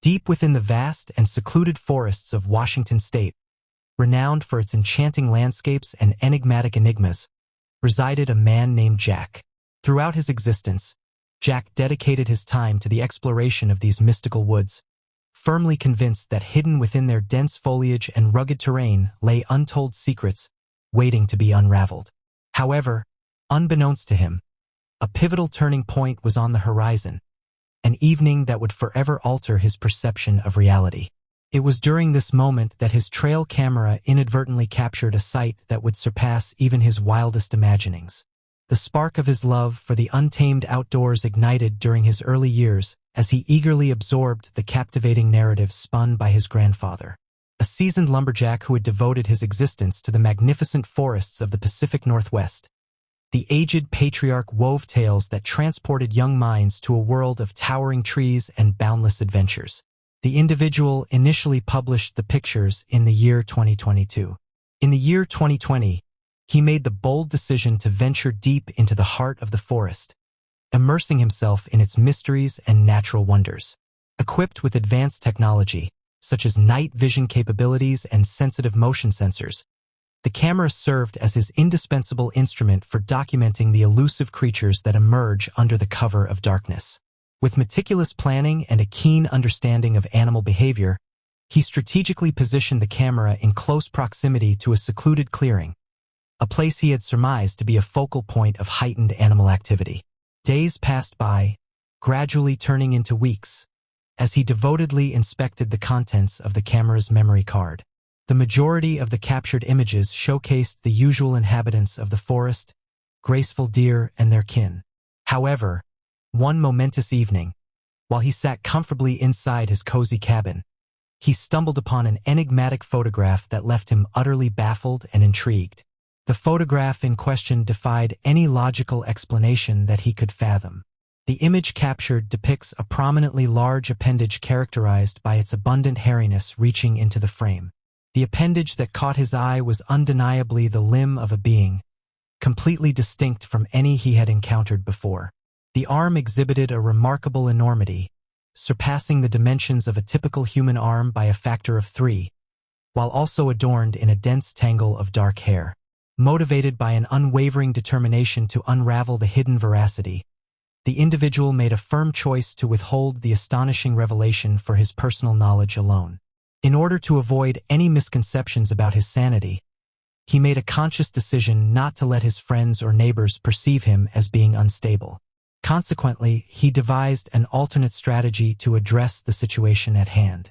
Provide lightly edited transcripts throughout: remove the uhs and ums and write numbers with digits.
Deep within the vast and secluded forests of Washington state, renowned for its enchanting landscapes and enigmatic enigmas, resided a man named Jack. Throughout his existence, Jack dedicated his time to the exploration of these mystical woods, firmly convinced that hidden within their dense foliage and rugged terrain lay untold secrets waiting to be unraveled. However, unbeknownst to him, a pivotal turning point was on the horizon, an evening that would forever alter his perception of reality. It was during this moment that his trail camera inadvertently captured a sight that would surpass even his wildest imaginings. The spark of his love for the untamed outdoors ignited during his early years as he eagerly absorbed the captivating narrative spun by his grandfather, a seasoned lumberjack who had devoted his existence to the magnificent forests of the Pacific Northwest. The aged patriarch wove tales that transported young minds to a world of towering trees and boundless adventures. The individual initially published the pictures in the year 2022. In the year 2020, he made the bold decision to venture deep into the heart of the forest, immersing himself in its mysteries and natural wonders. Equipped with advanced technology, such as night vision capabilities and sensitive motion sensors, the camera served as his indispensable instrument for documenting the elusive creatures that emerge under the cover of darkness. With meticulous planning and a keen understanding of animal behavior, he strategically positioned the camera in close proximity to a secluded clearing, a place he had surmised to be a focal point of heightened animal activity. Days passed by, gradually turning into weeks, as he devotedly inspected the contents of the camera's memory card. The majority of the captured images showcased the usual inhabitants of the forest, graceful deer and their kin. However, one momentous evening, while he sat comfortably inside his cozy cabin, he stumbled upon an enigmatic photograph that left him utterly baffled and intrigued. The photograph in question defied any logical explanation that he could fathom. The image captured depicts a prominently large appendage characterized by its abundant hairiness reaching into the frame. The appendage that caught his eye was undeniably the limb of a being, completely distinct from any he had encountered before. The arm exhibited a remarkable enormity, surpassing the dimensions of a typical human arm by a factor of 3, while also adorned in a dense tangle of dark hair. Motivated by an unwavering determination to unravel the hidden veracity, the individual made a firm choice to withhold the astonishing revelation for his personal knowledge alone. In order to avoid any misconceptions about his sanity, he made a conscious decision not to let his friends or neighbors perceive him as being unstable. Consequently, he devised an alternate strategy to address the situation at hand.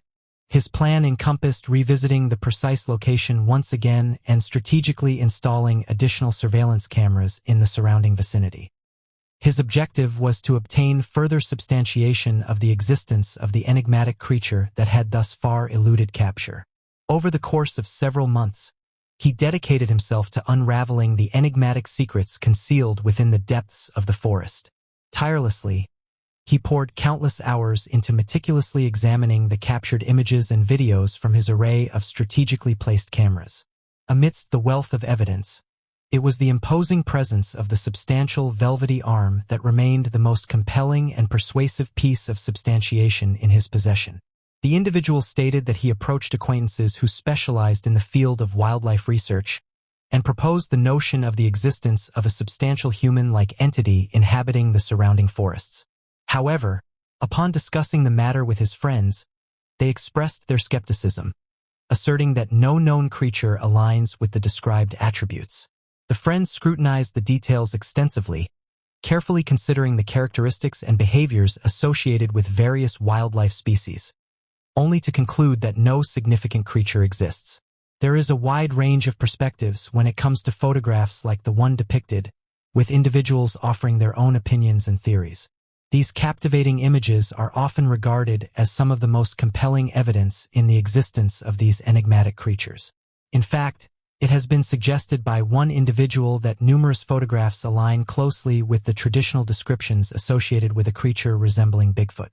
His plan encompassed revisiting the precise location once again and strategically installing additional surveillance cameras in the surrounding vicinity. His objective was to obtain further substantiation of the existence of the enigmatic creature that had thus far eluded capture. Over the course of several months, he dedicated himself to unraveling the enigmatic secrets concealed within the depths of the forest. Tirelessly, he poured countless hours into meticulously examining the captured images and videos from his array of strategically placed cameras. Amidst the wealth of evidence, it was the imposing presence of the substantial velvety arm that remained the most compelling and persuasive piece of substantiation in his possession. The individual stated that he approached acquaintances who specialized in the field of wildlife research and proposed the notion of the existence of a substantial human-like entity inhabiting the surrounding forests. However, upon discussing the matter with his friends, they expressed their skepticism, asserting that no known creature aligns with the described attributes. The friends scrutinized the details extensively, carefully considering the characteristics and behaviors associated with various wildlife species, only to conclude that no significant creature exists. There is a wide range of perspectives when it comes to photographs like the one depicted, with individuals offering their own opinions and theories. These captivating images are often regarded as some of the most compelling evidence in the existence of these enigmatic creatures. In fact, it has been suggested by one individual that numerous photographs align closely with the traditional descriptions associated with a creature resembling Bigfoot.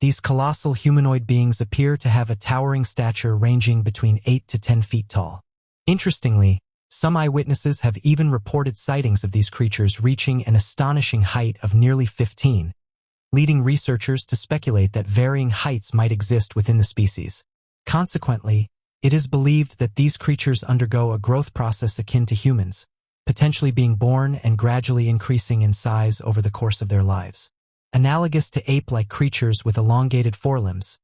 These colossal humanoid beings appear to have a towering stature ranging between 8 to 10 feet tall. Interestingly, some eyewitnesses have even reported sightings of these creatures reaching an astonishing height of nearly 15 leading researchers to speculate that varying heights might exist within the species. Consequently, it is believed that these creatures undergo a growth process akin to humans, potentially being born and gradually increasing in size over the course of their lives. Analogous to ape-like creatures with elongated forelimbs,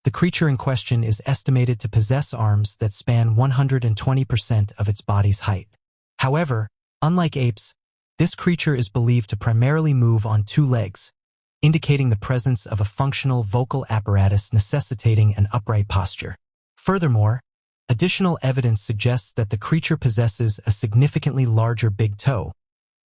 the creature in question is estimated to possess arms that span 120% of its body's height. However, unlike apes, this creature is believed to primarily move on two legs, indicating the presence of a functional vocal apparatus necessitating an upright posture. Furthermore, additional evidence suggests that the creature possesses a significantly larger big toe,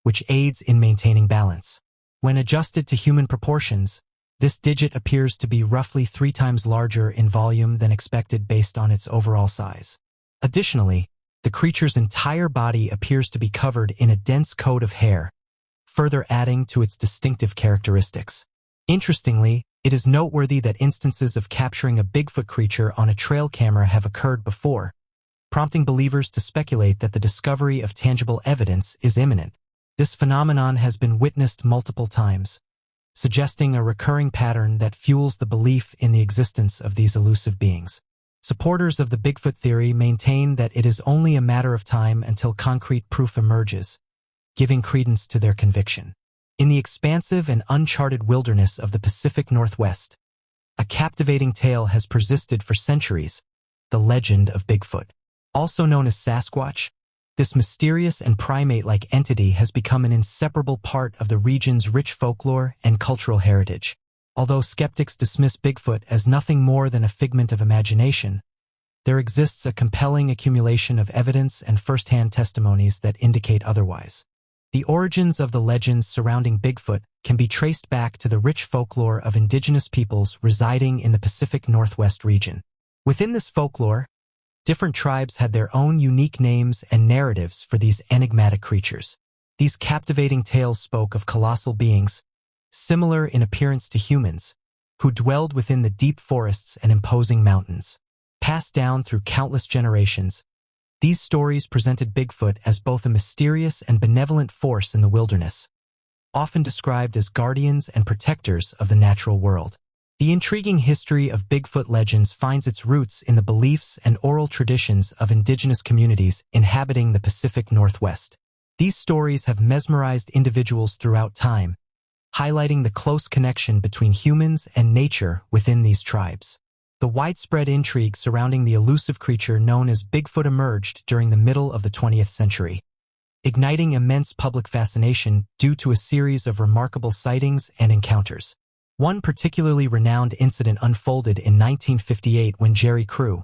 which aids in maintaining balance. When adjusted to human proportions, this digit appears to be roughly 3 times larger in volume than expected based on its overall size. Additionally, the creature's entire body appears to be covered in a dense coat of hair, further adding to its distinctive characteristics. Interestingly, it is noteworthy that instances of capturing a Bigfoot creature on a trail camera have occurred before, prompting believers to speculate that the discovery of tangible evidence is imminent. This phenomenon has been witnessed multiple times, suggesting a recurring pattern that fuels the belief in the existence of these elusive beings. Supporters of the Bigfoot theory maintain that it is only a matter of time until concrete proof emerges, giving credence to their conviction. In the expansive and uncharted wilderness of the Pacific Northwest, a captivating tale has persisted for centuries, the legend of Bigfoot. Also known as Sasquatch, this mysterious and primate-like entity has become an inseparable part of the region's rich folklore and cultural heritage. Although skeptics dismiss Bigfoot as nothing more than a figment of imagination, there exists a compelling accumulation of evidence and first-hand testimonies that indicate otherwise. The origins of the legends surrounding Bigfoot can be traced back to the rich folklore of indigenous peoples residing in the Pacific Northwest region. Within this folklore, different tribes had their own unique names and narratives for these enigmatic creatures. These captivating tales spoke of colossal beings, similar in appearance to humans, who dwelled within the deep forests and imposing mountains. Passed down through countless generations, these stories presented Bigfoot as both a mysterious and benevolent force in the wilderness, often described as guardians and protectors of the natural world. The intriguing history of Bigfoot legends finds its roots in the beliefs and oral traditions of indigenous communities inhabiting the Pacific Northwest. These stories have mesmerized individuals throughout time, highlighting the close connection between humans and nature within these tribes. The widespread intrigue surrounding the elusive creature known as Bigfoot emerged during the middle of the 20th century, igniting immense public fascination due to a series of remarkable sightings and encounters. One particularly renowned incident unfolded in 1958 when Jerry Crew,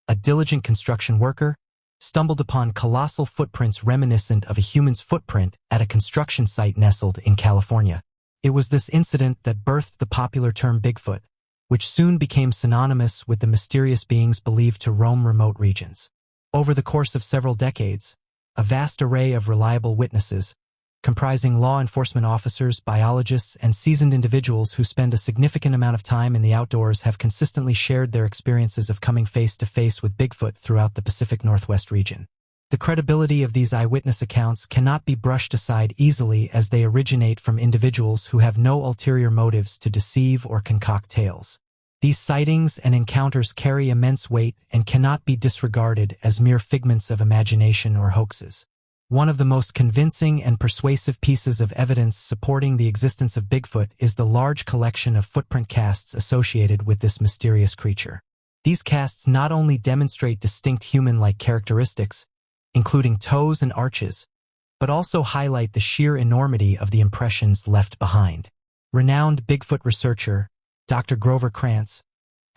a diligent construction worker, stumbled upon colossal footprints reminiscent of a human's footprint at a construction site nestled in California. It was this incident that birthed the popular term Bigfoot, which soon became synonymous with the mysterious beings believed to roam remote regions. Over the course of several decades, a vast array of reliable witnesses, comprising law enforcement officers, biologists, and seasoned individuals who spend a significant amount of time in the outdoors, have consistently shared their experiences of coming face to face with Bigfoot throughout the Pacific Northwest region. The credibility of these eyewitness accounts cannot be brushed aside easily, as they originate from individuals who have no ulterior motives to deceive or concoct tales. These sightings and encounters carry immense weight and cannot be disregarded as mere figments of imagination or hoaxes. One of the most convincing and persuasive pieces of evidence supporting the existence of Bigfoot is the large collection of footprint casts associated with this mysterious creature. These casts not only demonstrate distinct human-like characteristics, including toes and arches, but also highlight the sheer enormity of the impressions left behind. Renowned Bigfoot researcher, Dr. Grover Krantz,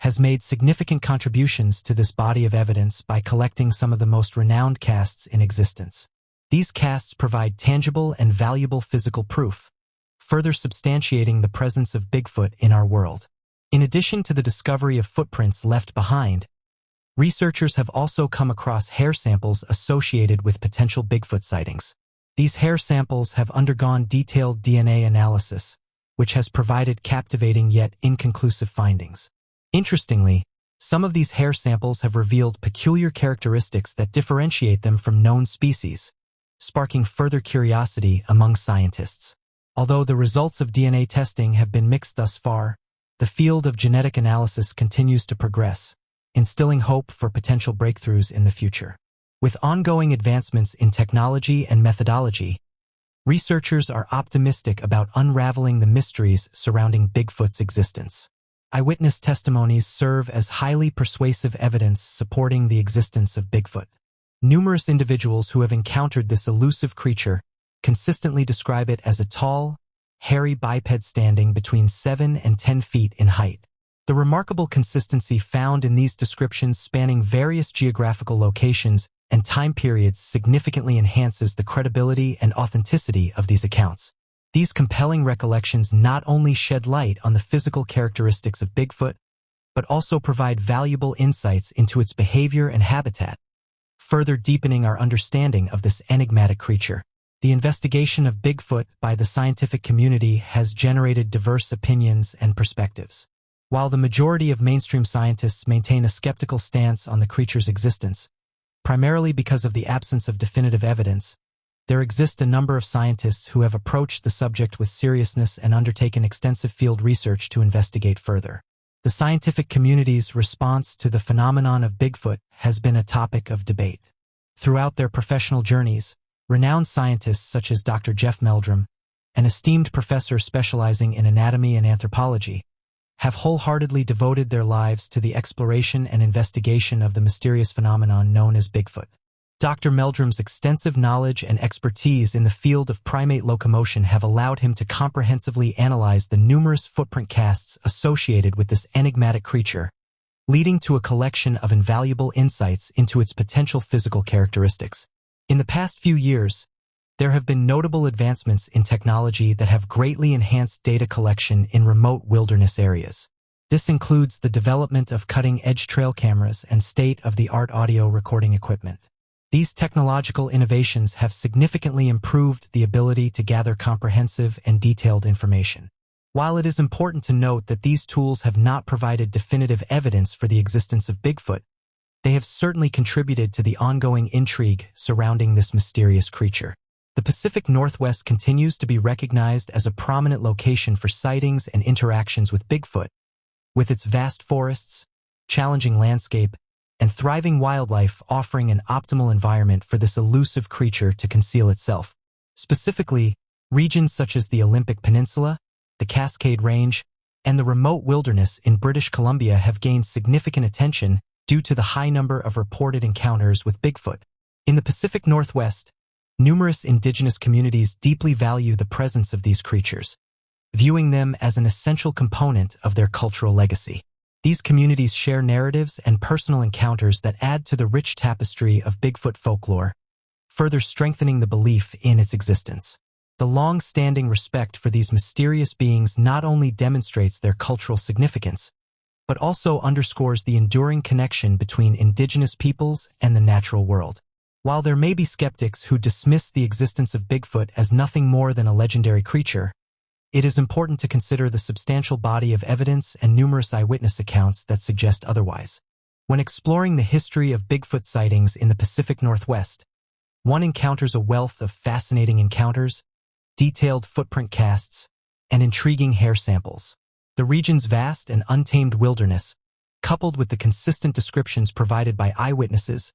has made significant contributions to this body of evidence by collecting some of the most renowned casts in existence. These casts provide tangible and valuable physical proof, further substantiating the presence of Bigfoot in our world. In addition to the discovery of footprints left behind, researchers have also come across hair samples associated with potential Bigfoot sightings. These hair samples have undergone detailed DNA analysis, which has provided captivating yet inconclusive findings. Interestingly, some of these hair samples have revealed peculiar characteristics that differentiate them from known species, sparking further curiosity among scientists. Although the results of DNA testing have been mixed thus far, the field of genetic analysis continues to progress, instilling hope for potential breakthroughs in the future. With ongoing advancements in technology and methodology, researchers are optimistic about unraveling the mysteries surrounding Bigfoot's existence. Eyewitness testimonies serve as highly persuasive evidence supporting the existence of Bigfoot. Numerous individuals who have encountered this elusive creature consistently describe it as a tall, hairy biped standing between 7 and 10 feet in height. The remarkable consistency found in these descriptions spanning various geographical locations and time periods significantly enhances the credibility and authenticity of these accounts. These compelling recollections not only shed light on the physical characteristics of Bigfoot, but also provide valuable insights into its behavior and habitat, further deepening our understanding of this enigmatic creature. The investigation of Bigfoot by the scientific community has generated diverse opinions and perspectives. While the majority of mainstream scientists maintain a skeptical stance on the creature's existence, primarily because of the absence of definitive evidence, there exist a number of scientists who have approached the subject with seriousness and undertaken extensive field research to investigate further. The scientific community's response to the phenomenon of Bigfoot has been a topic of debate. Throughout their professional journeys, renowned scientists such as Dr. Jeff Meldrum, an esteemed professor specializing in anatomy and anthropology, have wholeheartedly devoted their lives to the exploration and investigation of the mysterious phenomenon known as Bigfoot. Dr. Meldrum's extensive knowledge and expertise in the field of primate locomotion have allowed him to comprehensively analyze the numerous footprint casts associated with this enigmatic creature, leading to a collection of invaluable insights into its potential physical characteristics. In the past few years, there have been notable advancements in technology that have greatly enhanced data collection in remote wilderness areas. This includes the development of cutting-edge trail cameras and state-of-the-art audio recording equipment. These technological innovations have significantly improved the ability to gather comprehensive and detailed information. While it is important to note that these tools have not provided definitive evidence for the existence of Bigfoot, they have certainly contributed to the ongoing intrigue surrounding this mysterious creature. The Pacific Northwest continues to be recognized as a prominent location for sightings and interactions with Bigfoot, with its vast forests, challenging landscape, and thriving wildlife offering an optimal environment for this elusive creature to conceal itself. Specifically, regions such as the Olympic Peninsula, the Cascade Range, and the remote wilderness in British Columbia have gained significant attention due to the high number of reported encounters with Bigfoot. In the Pacific Northwest, numerous indigenous communities deeply value the presence of these creatures, viewing them as an essential component of their cultural legacy. These communities share narratives and personal encounters that add to the rich tapestry of Bigfoot folklore, further strengthening the belief in its existence. The long-standing respect for these mysterious beings not only demonstrates their cultural significance, but also underscores the enduring connection between indigenous peoples and the natural world. While there may be skeptics who dismiss the existence of Bigfoot as nothing more than a legendary creature, it is important to consider the substantial body of evidence and numerous eyewitness accounts that suggest otherwise. When exploring the history of Bigfoot sightings in the Pacific Northwest, one encounters a wealth of fascinating encounters, detailed footprint casts, and intriguing hair samples. The region's vast and untamed wilderness, coupled with the consistent descriptions provided by eyewitnesses,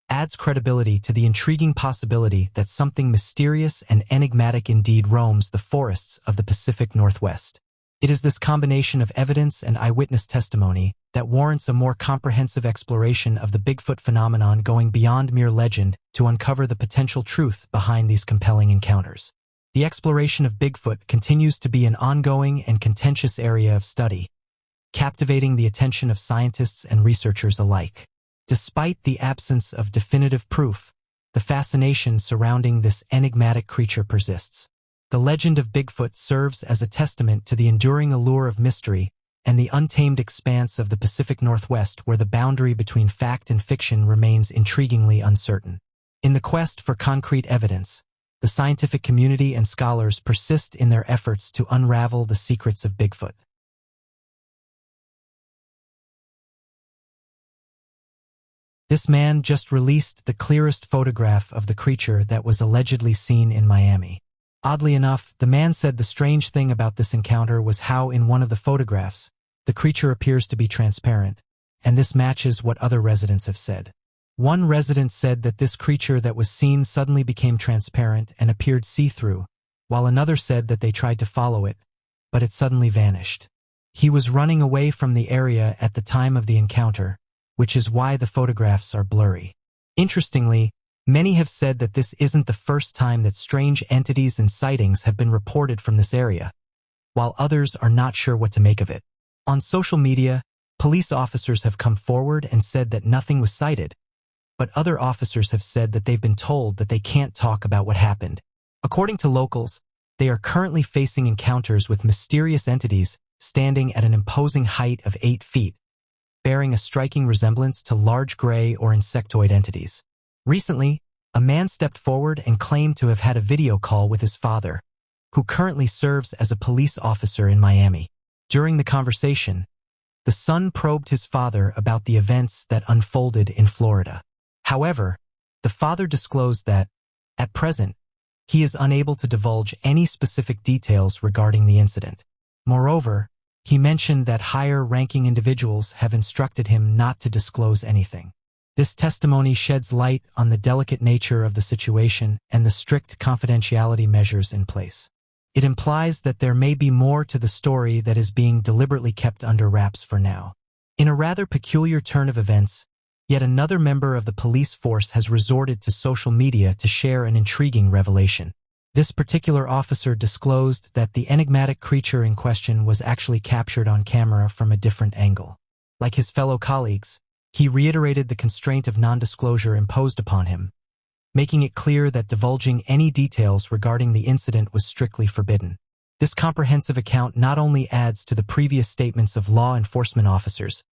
adds credibility to the intriguing possibility that something mysterious and enigmatic indeed roams the forests of the Pacific Northwest. It is this combination of evidence and eyewitness testimony that warrants a more comprehensive exploration of the Bigfoot phenomenon, going beyond mere legend to uncover the potential truth behind these compelling encounters. The exploration of Bigfoot continues to be an ongoing and contentious area of study, captivating the attention of scientists and researchers alike. Despite the absence of definitive proof, the fascination surrounding this enigmatic creature persists. The legend of Bigfoot serves as a testament to the enduring allure of mystery and the untamed expanse of the Pacific Northwest, where the boundary between fact and fiction remains intriguingly uncertain. In the quest for concrete evidence, the scientific community and scholars persist in their efforts to unravel the secrets of Bigfoot. This man just released the clearest photograph of the creature that was allegedly seen in Miami. Oddly enough, the man said the strange thing about this encounter was how in one of the photographs, the creature appears to be transparent, and this matches what other residents have said. One resident said that this creature that was seen suddenly became transparent and appeared see-through, while another said that they tried to follow it, but it suddenly vanished. He was running away from the area at the time of the encounter, which is why the photographs are blurry. Interestingly, many have said that this isn't the first time that strange entities and sightings have been reported from this area, while others are not sure what to make of it. On social media, police officers have come forward and said that nothing was sighted, but other officers have said that they've been told that they can't talk about what happened. According to locals, they are currently facing encounters with mysterious entities standing at an imposing height of 8 feet, bearing a striking resemblance to large gray or insectoid entities. Recently, a man stepped forward and claimed to have had a video call with his father, who currently serves as a police officer in Miami. During the conversation, the son probed his father about the events that unfolded in Florida. However, the father disclosed that, at present, he is unable to divulge any specific details regarding the incident. Moreover, he mentioned that higher-ranking individuals have instructed him not to disclose anything. This testimony sheds light on the delicate nature of the situation and the strict confidentiality measures in place. It implies that there may be more to the story that is being deliberately kept under wraps for now. In a rather peculiar turn of events, yet another member of the police force has resorted to social media to share an intriguing revelation. This particular officer disclosed that the enigmatic creature in question was actually captured on camera from a different angle. Like his fellow colleagues, he reiterated the constraint of non-disclosure imposed upon him, making it clear that divulging any details regarding the incident was strictly forbidden. This comprehensive account not only adds to the previous statements of law enforcement officers,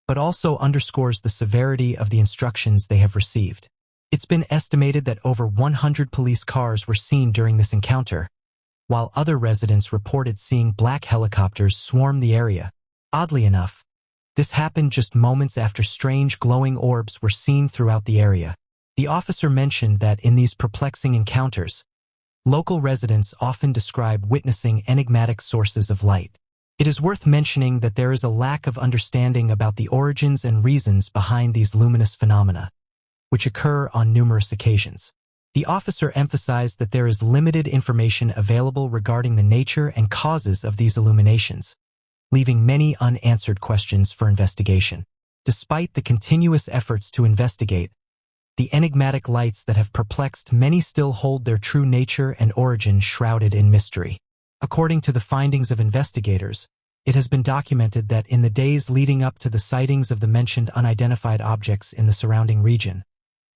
but also underscores the severity of the instructions they have received. It's been estimated that over 100 police cars were seen during this encounter, while other residents reported seeing black helicopters swarm the area. Oddly enough, this happened just moments after strange glowing orbs were seen throughout the area. The officer mentioned that in these perplexing encounters, local residents often describe witnessing enigmatic sources of light. It is worth mentioning that there is a lack of understanding about the origins and reasons behind these luminous phenomena, which occur on numerous occasions. The officer emphasized that there is limited information available regarding the nature and causes of these illuminations, leaving many unanswered questions for investigation. Despite the continuous efforts to investigate, the enigmatic lights that have perplexed many still hold their true nature and origin shrouded in mystery. According to the findings of investigators, it has been documented that in the days leading up to the sightings of the mentioned unidentified objects in the surrounding region,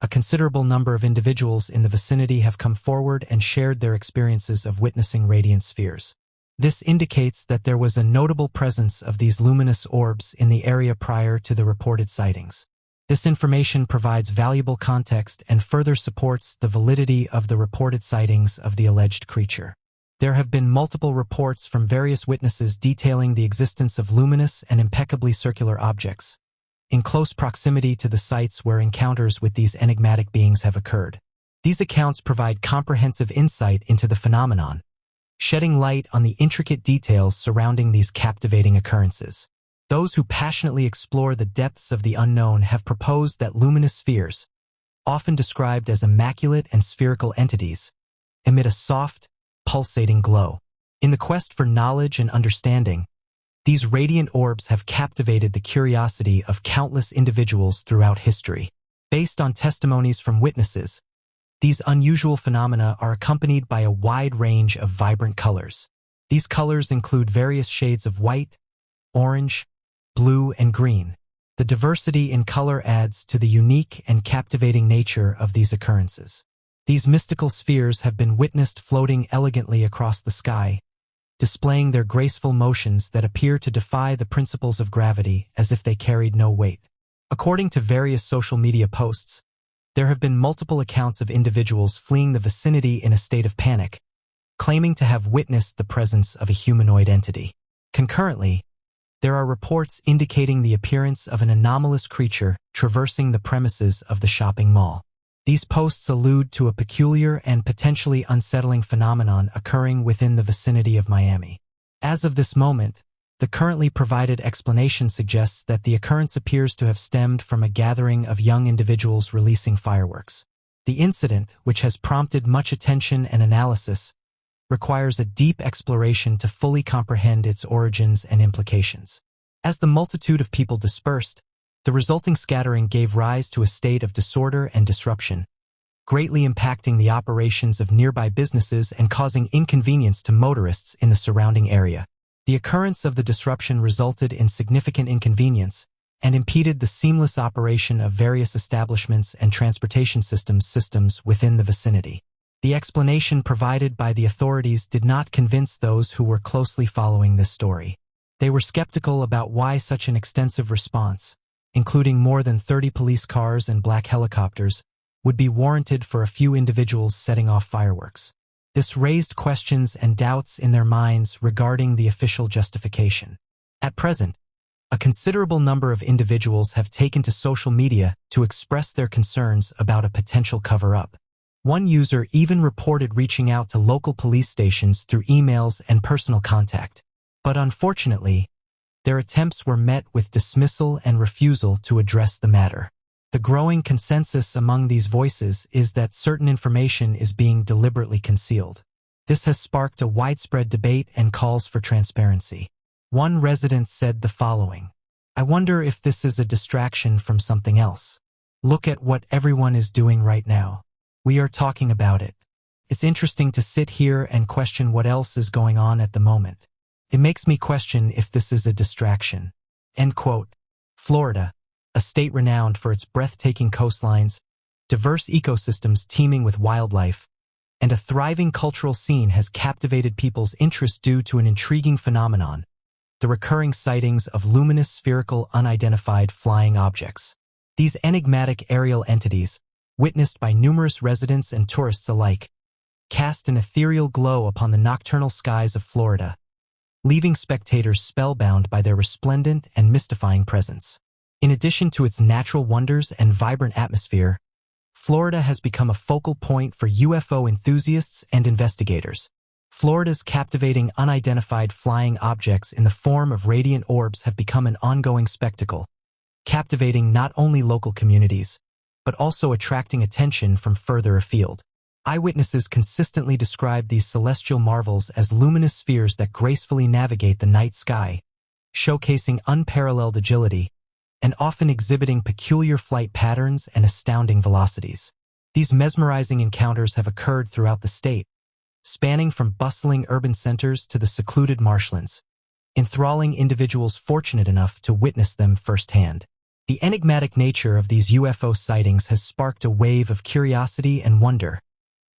a considerable number of individuals in the vicinity have come forward and shared their experiences of witnessing radiant spheres. This indicates that there was a notable presence of these luminous orbs in the area prior to the reported sightings. This information provides valuable context and further supports the validity of the reported sightings of the alleged creature. There have been multiple reports from various witnesses detailing the existence of luminous and impeccably circular objects in close proximity to the sites where encounters with these enigmatic beings have occurred. These accounts provide comprehensive insight into the phenomenon, shedding light on the intricate details surrounding these captivating occurrences. Those who passionately explore the depths of the unknown have proposed that luminous spheres, often described as immaculate and spherical entities, emit a soft, pulsating glow. In the quest for knowledge and understanding, these radiant orbs have captivated the curiosity of countless individuals throughout history. Based on testimonies from witnesses, these unusual phenomena are accompanied by a wide range of vibrant colors. These colors include various shades of white, orange, blue, and green. The diversity in color adds to the unique and captivating nature of these occurrences. These mystical spheres have been witnessed floating elegantly across the sky, displaying their graceful motions that appear to defy the principles of gravity as if they carried no weight. According to various social media posts, there have been multiple accounts of individuals fleeing the vicinity in a state of panic, claiming to have witnessed the presence of a humanoid entity. Concurrently, there are reports indicating the appearance of an anomalous creature traversing the premises of the shopping mall. These posts allude to a peculiar and potentially unsettling phenomenon occurring within the vicinity of Miami. As of this moment, the currently provided explanation suggests that the occurrence appears to have stemmed from a gathering of young individuals releasing fireworks. The incident, which has prompted much attention and analysis, requires a deep exploration to fully comprehend its origins and implications. As the multitude of people dispersed, the resulting scattering gave rise to a state of disorder and disruption, greatly impacting the operations of nearby businesses and causing inconvenience to motorists in the surrounding area. The occurrence of the disruption resulted in significant inconvenience and impeded the seamless operation of various establishments and transportation systems within the vicinity. The explanation provided by the authorities did not convince those who were closely following this story. They were skeptical about why such an extensive response, including more than 30 police cars and black helicopters, would be warranted for a few individuals setting off fireworks. This raised questions and doubts in their minds regarding the official justification. At present, a considerable number of individuals have taken to social media to express their concerns about a potential cover-up. One user even reported reaching out to local police stations through emails and personal contact. But unfortunately, their attempts were met with dismissal and refusal to address the matter. The growing consensus among these voices is that certain information is being deliberately concealed. This has sparked a widespread debate and calls for transparency. One resident said the following: "I wonder if this is a distraction from something else. Look at what everyone is doing right now. We are talking about it. It's interesting to sit here and question what else is going on at the moment. It makes me question if this is a distraction." End quote. Florida, a state renowned for its breathtaking coastlines, diverse ecosystems teeming with wildlife, and a thriving cultural scene, has captivated people's interest due to an intriguing phenomenon: the recurring sightings of luminous spherical unidentified flying objects. These enigmatic aerial entities, witnessed by numerous residents and tourists alike, cast an ethereal glow upon the nocturnal skies of Florida, leaving spectators spellbound by their resplendent and mystifying presence. In addition to its natural wonders and vibrant atmosphere, Florida has become a focal point for UFO enthusiasts and investigators. Florida's captivating unidentified flying objects in the form of radiant orbs have become an ongoing spectacle, captivating not only local communities, but also attracting attention from further afield. Eyewitnesses consistently describe these celestial marvels as luminous spheres that gracefully navigate the night sky, showcasing unparalleled agility and often exhibiting peculiar flight patterns and astounding velocities. These mesmerizing encounters have occurred throughout the state, spanning from bustling urban centers to the secluded marshlands, enthralling individuals fortunate enough to witness them firsthand. The enigmatic nature of these UFO sightings has sparked a wave of curiosity and wonder,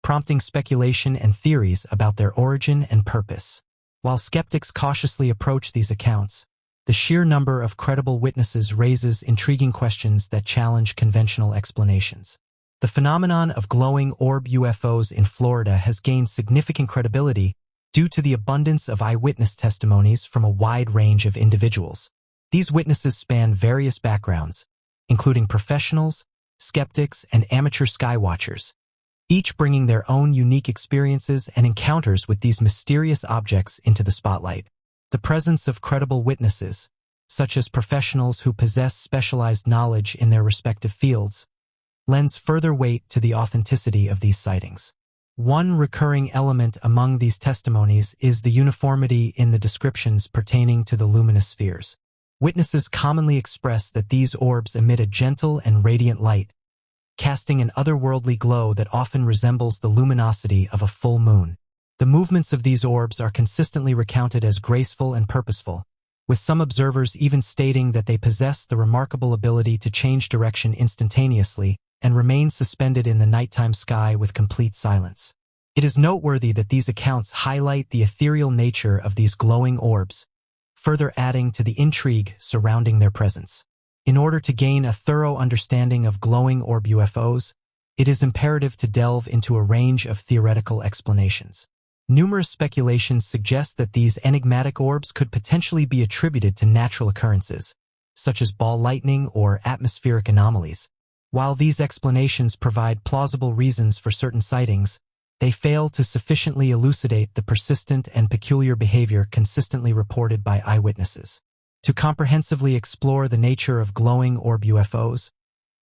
prompting speculation and theories about their origin and purpose. While skeptics cautiously approach these accounts, the sheer number of credible witnesses raises intriguing questions that challenge conventional explanations. The phenomenon of glowing orb UFOs in Florida has gained significant credibility due to the abundance of eyewitness testimonies from a wide range of individuals. These witnesses span various backgrounds, including professionals, skeptics, and amateur skywatchers, each bringing their own unique experiences and encounters with these mysterious objects into the spotlight. The presence of credible witnesses, such as professionals who possess specialized knowledge in their respective fields, lends further weight to the authenticity of these sightings. One recurring element among these testimonies is the uniformity in the descriptions pertaining to the luminous spheres. Witnesses commonly express that these orbs emit a gentle and radiant light, casting an otherworldly glow that often resembles the luminosity of a full moon. The movements of these orbs are consistently recounted as graceful and purposeful, with some observers even stating that they possess the remarkable ability to change direction instantaneously and remain suspended in the nighttime sky with complete silence. It is noteworthy that these accounts highlight the ethereal nature of these glowing orbs, further adding to the intrigue surrounding their presence. In order to gain a thorough understanding of glowing orb UFOs, it is imperative to delve into a range of theoretical explanations. Numerous speculations suggest that these enigmatic orbs could potentially be attributed to natural occurrences, such as ball lightning or atmospheric anomalies, While these explanations provide plausible reasons for certain sightings, they fail to sufficiently elucidate the persistent and peculiar behavior consistently reported by eyewitnesses. To comprehensively explore the nature of glowing orb UFOs,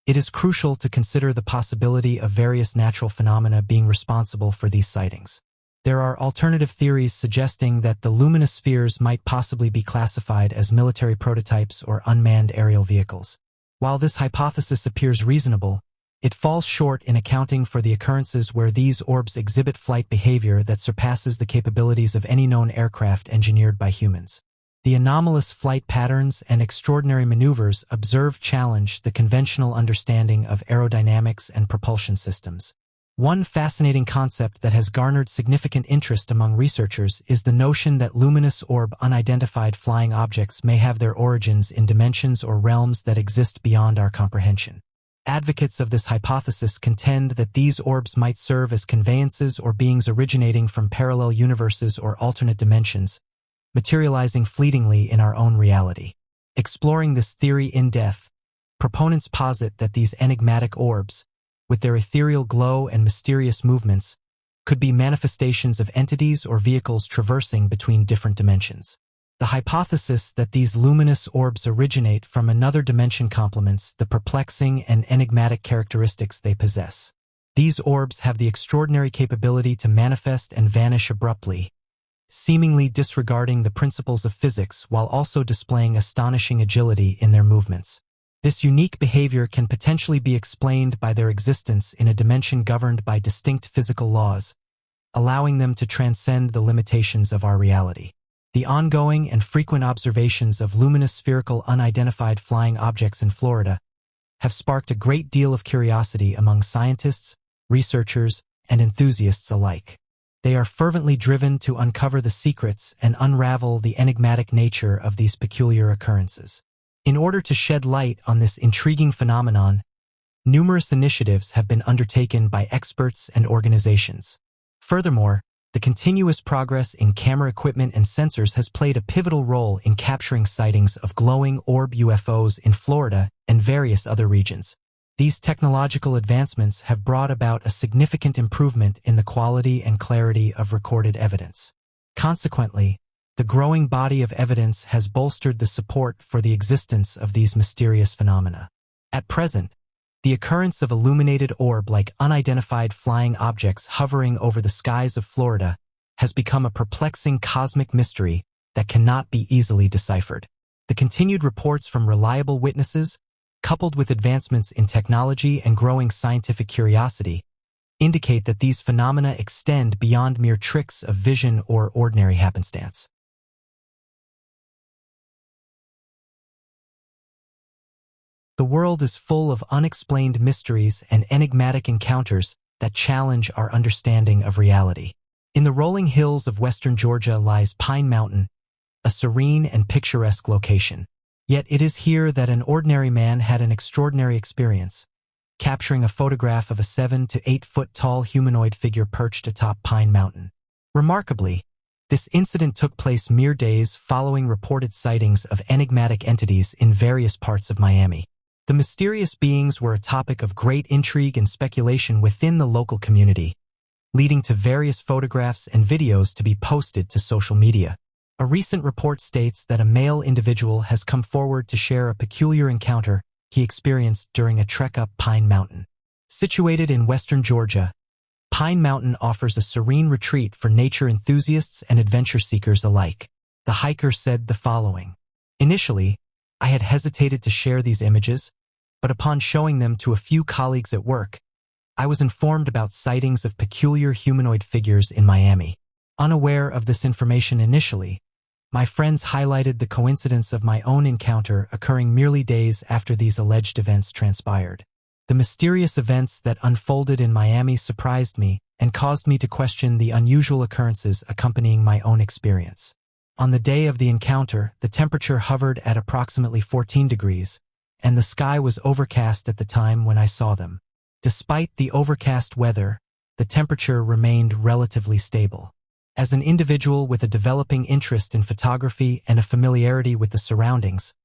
it is crucial to consider the possibility of various natural phenomena being responsible for these sightings. There are alternative theories suggesting that the luminous spheres might possibly be classified as military prototypes or unmanned aerial vehicles. While this hypothesis appears reasonable, it falls short in accounting for the occurrences where these orbs exhibit flight behavior that surpasses the capabilities of any known aircraft engineered by humans. The anomalous flight patterns and extraordinary maneuvers observed challenge the conventional understanding of aerodynamics and propulsion systems. One fascinating concept that has garnered significant interest among researchers is the notion that luminous orb unidentified flying objects may have their origins in dimensions or realms that exist beyond our comprehension. Advocates of this hypothesis contend that these orbs might serve as conveyances or beings originating from parallel universes or alternate dimensions, materializing fleetingly in our own reality. Exploring this theory in depth, proponents posit that these enigmatic orbs, with their ethereal glow and mysterious movements, could be manifestations of entities or vehicles traversing between different dimensions. The hypothesis that these luminous orbs originate from another dimension complements the perplexing and enigmatic characteristics they possess. These orbs have the extraordinary capability to manifest and vanish abruptly, seemingly disregarding the principles of physics while also displaying astonishing agility in their movements. This unique behavior can potentially be explained by their existence in a dimension governed by distinct physical laws, allowing them to transcend the limitations of our reality. The ongoing and frequent observations of luminous spherical unidentified flying objects in Florida have sparked a great deal of curiosity among scientists, researchers, and enthusiasts alike. They are fervently driven to uncover the secrets and unravel the enigmatic nature of these peculiar occurrences. In order to shed light on this intriguing phenomenon, numerous initiatives have been undertaken by experts and organizations. Furthermore, the continuous progress in camera equipment and sensors has played a pivotal role in capturing sightings of glowing orb UFOs in Florida and various other regions. These technological advancements have brought about a significant improvement in the quality and clarity of recorded evidence. Consequently, the growing body of evidence has bolstered the support for the existence of these mysterious phenomena. At present, the occurrence of illuminated orb-like unidentified flying objects hovering over the skies of Florida has become a perplexing cosmic mystery that cannot be easily deciphered. The continued reports from reliable witnesses, coupled with advancements in technology and growing scientific curiosity, indicate that these phenomena extend beyond mere tricks of vision or ordinary happenstance. The world is full of unexplained mysteries and enigmatic encounters that challenge our understanding of reality. In the rolling hills of western Georgia lies Pine Mountain, a serene and picturesque location. Yet it is here that an ordinary man had an extraordinary experience, capturing a photograph of a 7 to 8 foot tall humanoid figure perched atop Pine Mountain. Remarkably, this incident took place mere days following reported sightings of enigmatic entities in various parts of Miami. The mysterious beings were a topic of great intrigue and speculation within the local community, leading to various photographs and videos to be posted to social media. A recent report states that a male individual has come forward to share a peculiar encounter he experienced during a trek up Pine Mountain. Situated in western Georgia, Pine Mountain offers a serene retreat for nature enthusiasts and adventure seekers alike. The hiker said the following: "Initially, I had hesitated to share these images, but upon showing them to a few colleagues at work, I was informed about sightings of peculiar humanoid figures in Miami. Unaware of this information initially, my friends highlighted the coincidence of my own encounter occurring merely days after these alleged events transpired. The mysterious events that unfolded in Miami surprised me and caused me to question the unusual occurrences accompanying my own experience. On the day of the encounter, the temperature hovered at approximately 14 degrees, and the sky was overcast at the time when I saw them. Despite the overcast weather, the temperature remained relatively stable. As an individual with a developing interest in photography and a familiarity with the surroundings,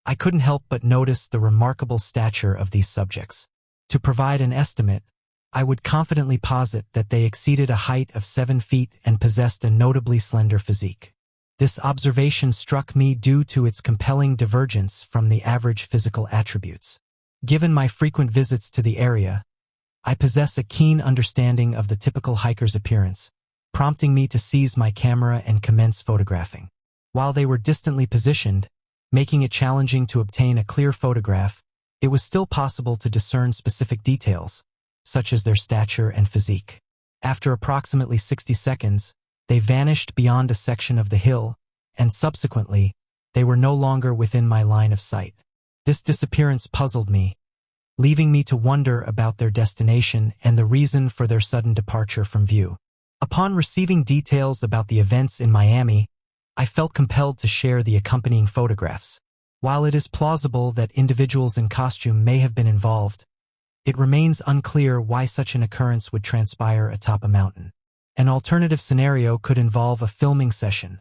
I couldn't help but notice the remarkable stature of these subjects. To provide an estimate, I would confidently posit that they exceeded a height of 7 feet and possessed a notably slender physique. This observation struck me due to its compelling divergence from the average physical attributes. Given my frequent visits to the area, I possess a keen understanding of the typical hiker's appearance, prompting me to seize my camera and commence photographing. While they were distantly positioned, making it challenging to obtain a clear photograph, it was still possible to discern specific details, such as their stature and physique. After approximately 60 seconds, they vanished beyond a section of the hill, and subsequently, they were no longer within my line of sight. This disappearance puzzled me, leaving me to wonder about their destination and the reason for their sudden departure from view. Upon receiving details about the events in Miami, I felt compelled to share the accompanying photographs. While it is plausible that individuals in costume may have been involved, it remains unclear why such an occurrence would transpire atop a mountain. An alternative scenario could involve a filming session,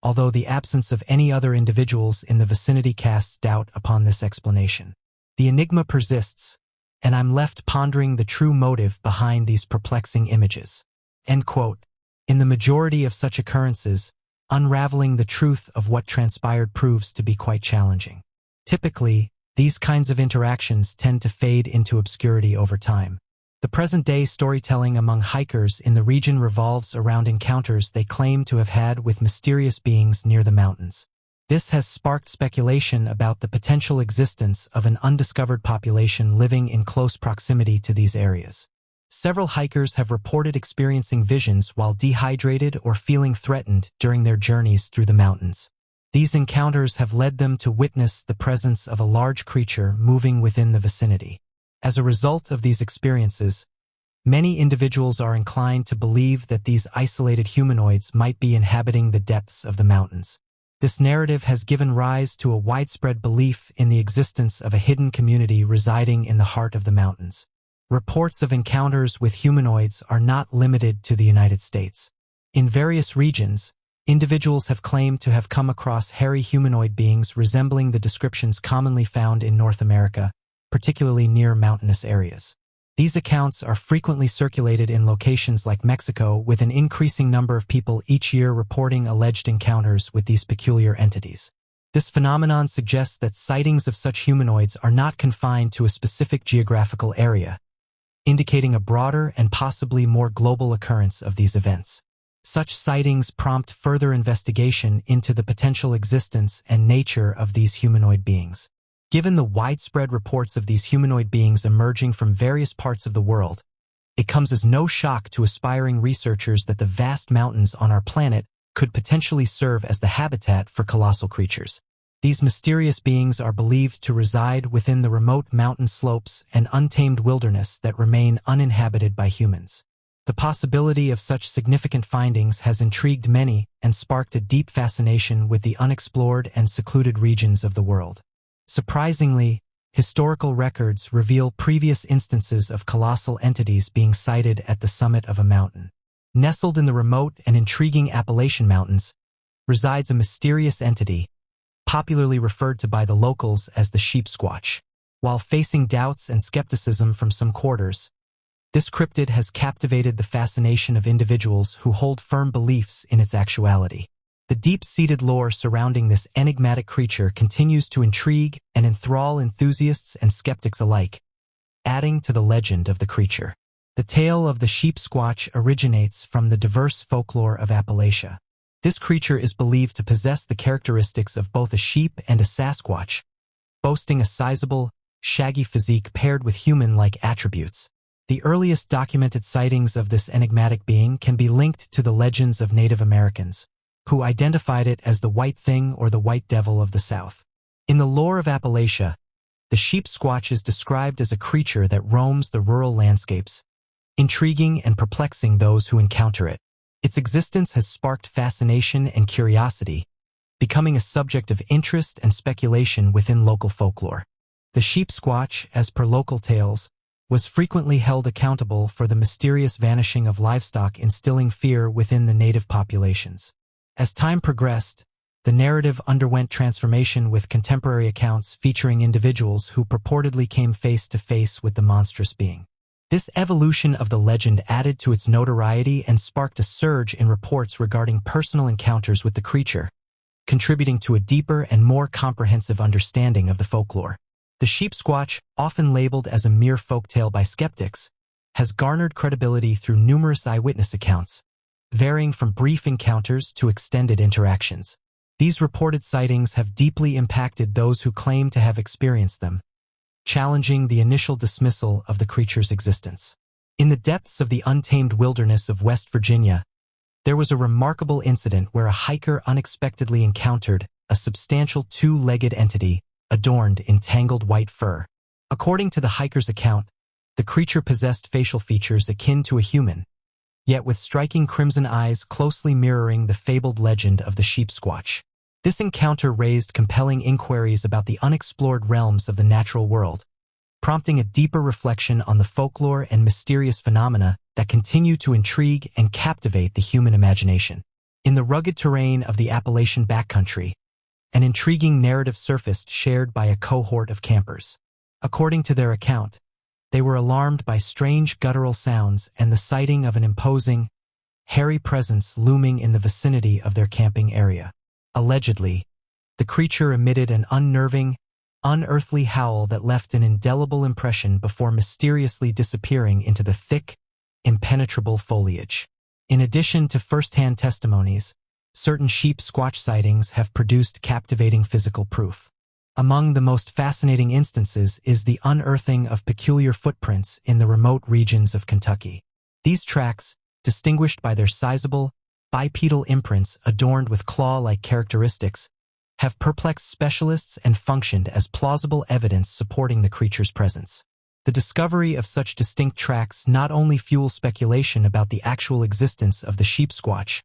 although the absence of any other individuals in the vicinity casts doubt upon this explanation. The enigma persists, and I'm left pondering the true motive behind these perplexing images. End quote. In the majority of such occurrences, unraveling the truth of what transpired proves to be quite challenging. Typically, these kinds of interactions tend to fade into obscurity over time. The present-day storytelling among hikers in the region revolves around encounters they claim to have had with mysterious beings near the mountains. This has sparked speculation about the potential existence of an undiscovered population living in close proximity to these areas. Several hikers have reported experiencing visions while dehydrated or feeling threatened during their journeys through the mountains. These encounters have led them to witness the presence of a large creature moving within the vicinity. As a result of these experiences, many individuals are inclined to believe that these isolated humanoids might be inhabiting the depths of the mountains. This narrative has given rise to a widespread belief in the existence of a hidden community residing in the heart of the mountains. Reports of encounters with humanoids are not limited to the United States. In various regions, individuals have claimed to have come across hairy humanoid beings resembling the descriptions commonly found in North America, particularly near mountainous areas. These accounts are frequently circulated in locations like Mexico, with an increasing number of people each year reporting alleged encounters with these peculiar entities. This phenomenon suggests that sightings of such humanoids are not confined to a specific geographical area, indicating a broader and possibly more global occurrence of these events. Such sightings prompt further investigation into the potential existence and nature of these humanoid beings. Given the widespread reports of these humanoid beings emerging from various parts of the world, it comes as no shock to aspiring researchers that the vast mountains on our planet could potentially serve as the habitat for colossal creatures. These mysterious beings are believed to reside within the remote mountain slopes and untamed wilderness that remain uninhabited by humans. The possibility of such significant findings has intrigued many and sparked a deep fascination with the unexplored and secluded regions of the world. Surprisingly, historical records reveal previous instances of colossal entities being sighted at the summit of a mountain. Nestled in the remote and intriguing Appalachian Mountains resides a mysterious entity, popularly referred to by the locals as the sheep squatch. While facing doubts and skepticism from some quarters, this cryptid has captivated the fascination of individuals who hold firm beliefs in its actuality. The deep-seated lore surrounding this enigmatic creature continues to intrigue and enthrall enthusiasts and skeptics alike, adding to the legend of the creature. The tale of the sheep squatch originates from the diverse folklore of Appalachia. This creature is believed to possess the characteristics of both a sheep and a Sasquatch, boasting a sizable, shaggy physique paired with human-like attributes. The earliest documented sightings of this enigmatic being can be linked to the legends of Native Americans, who identified it as the White Thing or the White Devil of the South. In the lore of Appalachia, the sheep squatch is described as a creature that roams the rural landscapes, intriguing and perplexing those who encounter it. Its existence has sparked fascination and curiosity, becoming a subject of interest and speculation within local folklore. The sheep squatch, as per local tales, was frequently held accountable for the mysterious vanishing of livestock, instilling fear within the native populations. As time progressed, The narrative underwent transformation with contemporary accounts featuring individuals who purportedly came face to face with the monstrous being. This evolution of the legend added to its notoriety and sparked a surge in reports regarding personal encounters with the creature, contributing to a deeper and more comprehensive understanding of the folklore. The sheep squatch, often labeled as a mere folktale by skeptics, has garnered credibility through numerous eyewitness accounts, varying from brief encounters to extended interactions. These reported sightings have deeply impacted those who claim to have experienced them, challenging the initial dismissal of the creature's existence. In the depths of the untamed wilderness of West Virginia, there was a remarkable incident where a hiker unexpectedly encountered a substantial two-legged entity adorned in tangled white fur. According to the hiker's account, the creature possessed facial features akin to a human, yet with striking crimson eyes closely mirroring the fabled legend of the sheep squatch. This encounter raised compelling inquiries about the unexplored realms of the natural world, prompting a deeper reflection on the folklore and mysterious phenomena that continue to intrigue and captivate the human imagination. In the rugged terrain of the Appalachian backcountry, an intriguing narrative surfaced shared by a cohort of campers. According to their account, they were alarmed by strange guttural sounds and the sighting of an imposing, hairy presence looming in the vicinity of their camping area. Allegedly, the creature emitted an unnerving, unearthly howl that left an indelible impression before mysteriously disappearing into the thick, impenetrable foliage. In addition to first-hand testimonies, certain sheep squatch sightings have produced captivating physical proof. Among the most fascinating instances is the unearthing of peculiar footprints in the remote regions of Kentucky. These tracks, distinguished by their sizable, bipedal imprints adorned with claw-like characteristics, have perplexed specialists and functioned as plausible evidence supporting the creature's presence. The discovery of such distinct tracks not only fuels speculation about the actual existence of the sheep squatch,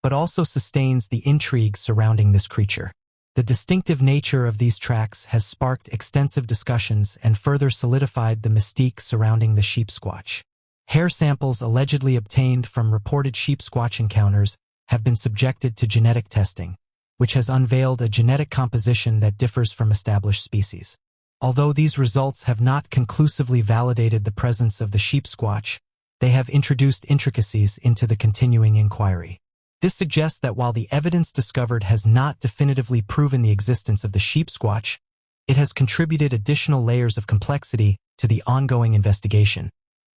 but also sustains the intrigue surrounding this creature. The distinctive nature of these tracks has sparked extensive discussions and further solidified the mystique surrounding the sheep squatch. Hair samples allegedly obtained from reported sheep squatch encounters have been subjected to genetic testing, which has unveiled a genetic composition that differs from established species. Although these results have not conclusively validated the presence of the sheep squatch, they have introduced intricacies into the continuing inquiry. This suggests that while the evidence discovered has not definitively proven the existence of the sheep squatch, it has contributed additional layers of complexity to the ongoing investigation,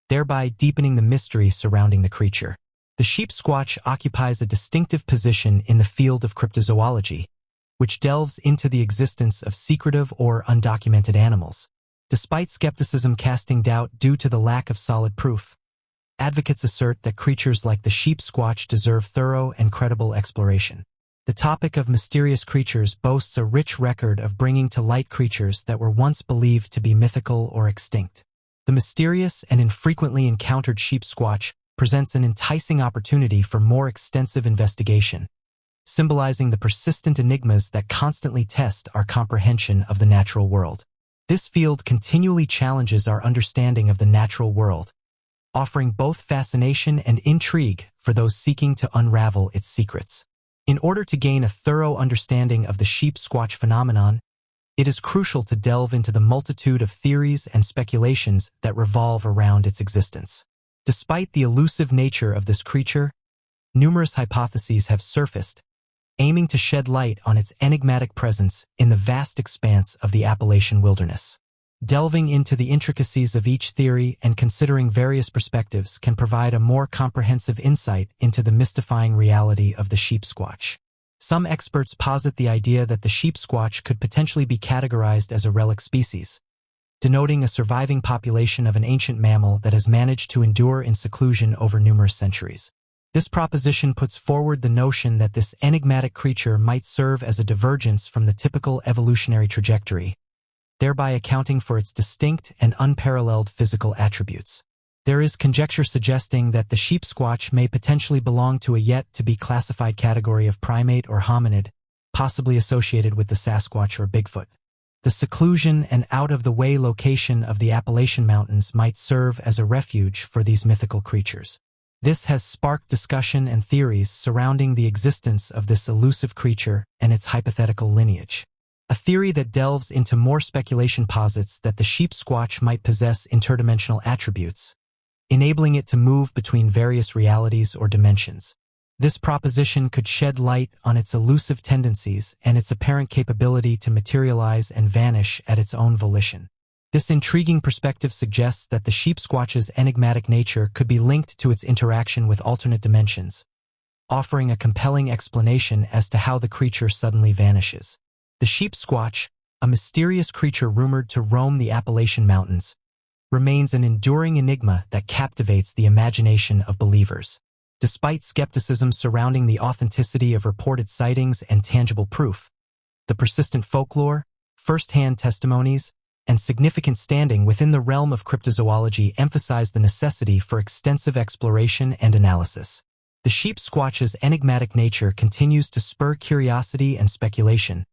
thereby deepening the mystery surrounding the creature. The sheep squatch occupies a distinctive position in the field of cryptozoology, which delves into the existence of secretive or undocumented animals. Despite skepticism casting doubt due to the lack of solid proof, advocates assert that creatures like the sheep squatch deserve thorough and credible exploration. The topic of mysterious creatures boasts a rich record of bringing to light creatures that were once believed to be mythical or extinct. The mysterious and infrequently encountered sheep squatch presents an enticing opportunity for more extensive investigation, symbolizing the persistent enigmas that constantly test our comprehension of the natural world. This field continually challenges our understanding of the natural world, offering both fascination and intrigue for those seeking to unravel its secrets. In order to gain a thorough understanding of the sheep squatch phenomenon, it is crucial to delve into the multitude of theories and speculations that revolve around its existence. Despite the elusive nature of this creature, numerous hypotheses have surfaced, aiming to shed light on its enigmatic presence in the vast expanse of the Appalachian wilderness. Delving into the intricacies of each theory and considering various perspectives can provide a more comprehensive insight into the mystifying reality of the sheep squatch. Some experts posit the idea that the sheep squatch could potentially be categorized as a relic species, denoting a surviving population of an ancient mammal that has managed to endure in seclusion over numerous centuries. This proposition puts forward the notion that this enigmatic creature might serve as a divergence from the typical evolutionary trajectory, thereby accounting for its distinct and unparalleled physical attributes. There is conjecture suggesting that the sheep squatch may potentially belong to a yet-to-be-classified category of primate or hominid, possibly associated with the Sasquatch or Bigfoot. The seclusion and out-of-the-way location of the Appalachian Mountains might serve as a refuge for these mythical creatures. This has sparked discussion and theories surrounding the existence of this elusive creature and its hypothetical lineage. A theory that delves into more speculation posits that the sheep squatch might possess interdimensional attributes, enabling it to move between various realities or dimensions. This proposition could shed light on its elusive tendencies and its apparent capability to materialize and vanish at its own volition. This intriguing perspective suggests that the sheep squatch's enigmatic nature could be linked to its interaction with alternate dimensions, offering a compelling explanation as to how the creature suddenly vanishes. The sheep squatch, a mysterious creature rumored to roam the Appalachian Mountains, remains an enduring enigma that captivates the imagination of believers. Despite skepticism surrounding the authenticity of reported sightings and tangible proof, the persistent folklore, first-hand testimonies, and significant standing within the realm of cryptozoology emphasize the necessity for extensive exploration and analysis. The sheep squatch's enigmatic nature continues to spur curiosity and speculation,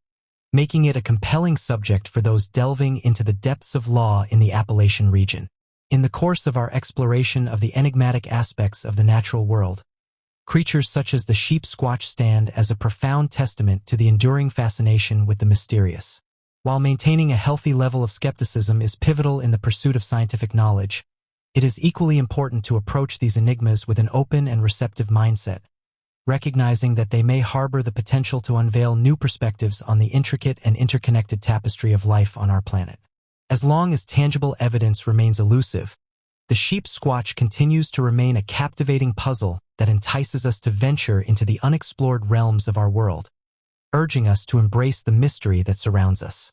making it a compelling subject for those delving into the depths of law in the Appalachian region. In the course of our exploration of the enigmatic aspects of the natural world, creatures such as the sheep squatch stand as a profound testament to the enduring fascination with the mysterious. While maintaining a healthy level of skepticism is pivotal in the pursuit of scientific knowledge, it is equally important to approach these enigmas with an open and receptive mindset, recognizing that they may harbor the potential to unveil new perspectives on the intricate and interconnected tapestry of life on our planet. As long as tangible evidence remains elusive, the sheep squatch continues to remain a captivating puzzle that entices us to venture into the unexplored realms of our world, urging us to embrace the mystery that surrounds us.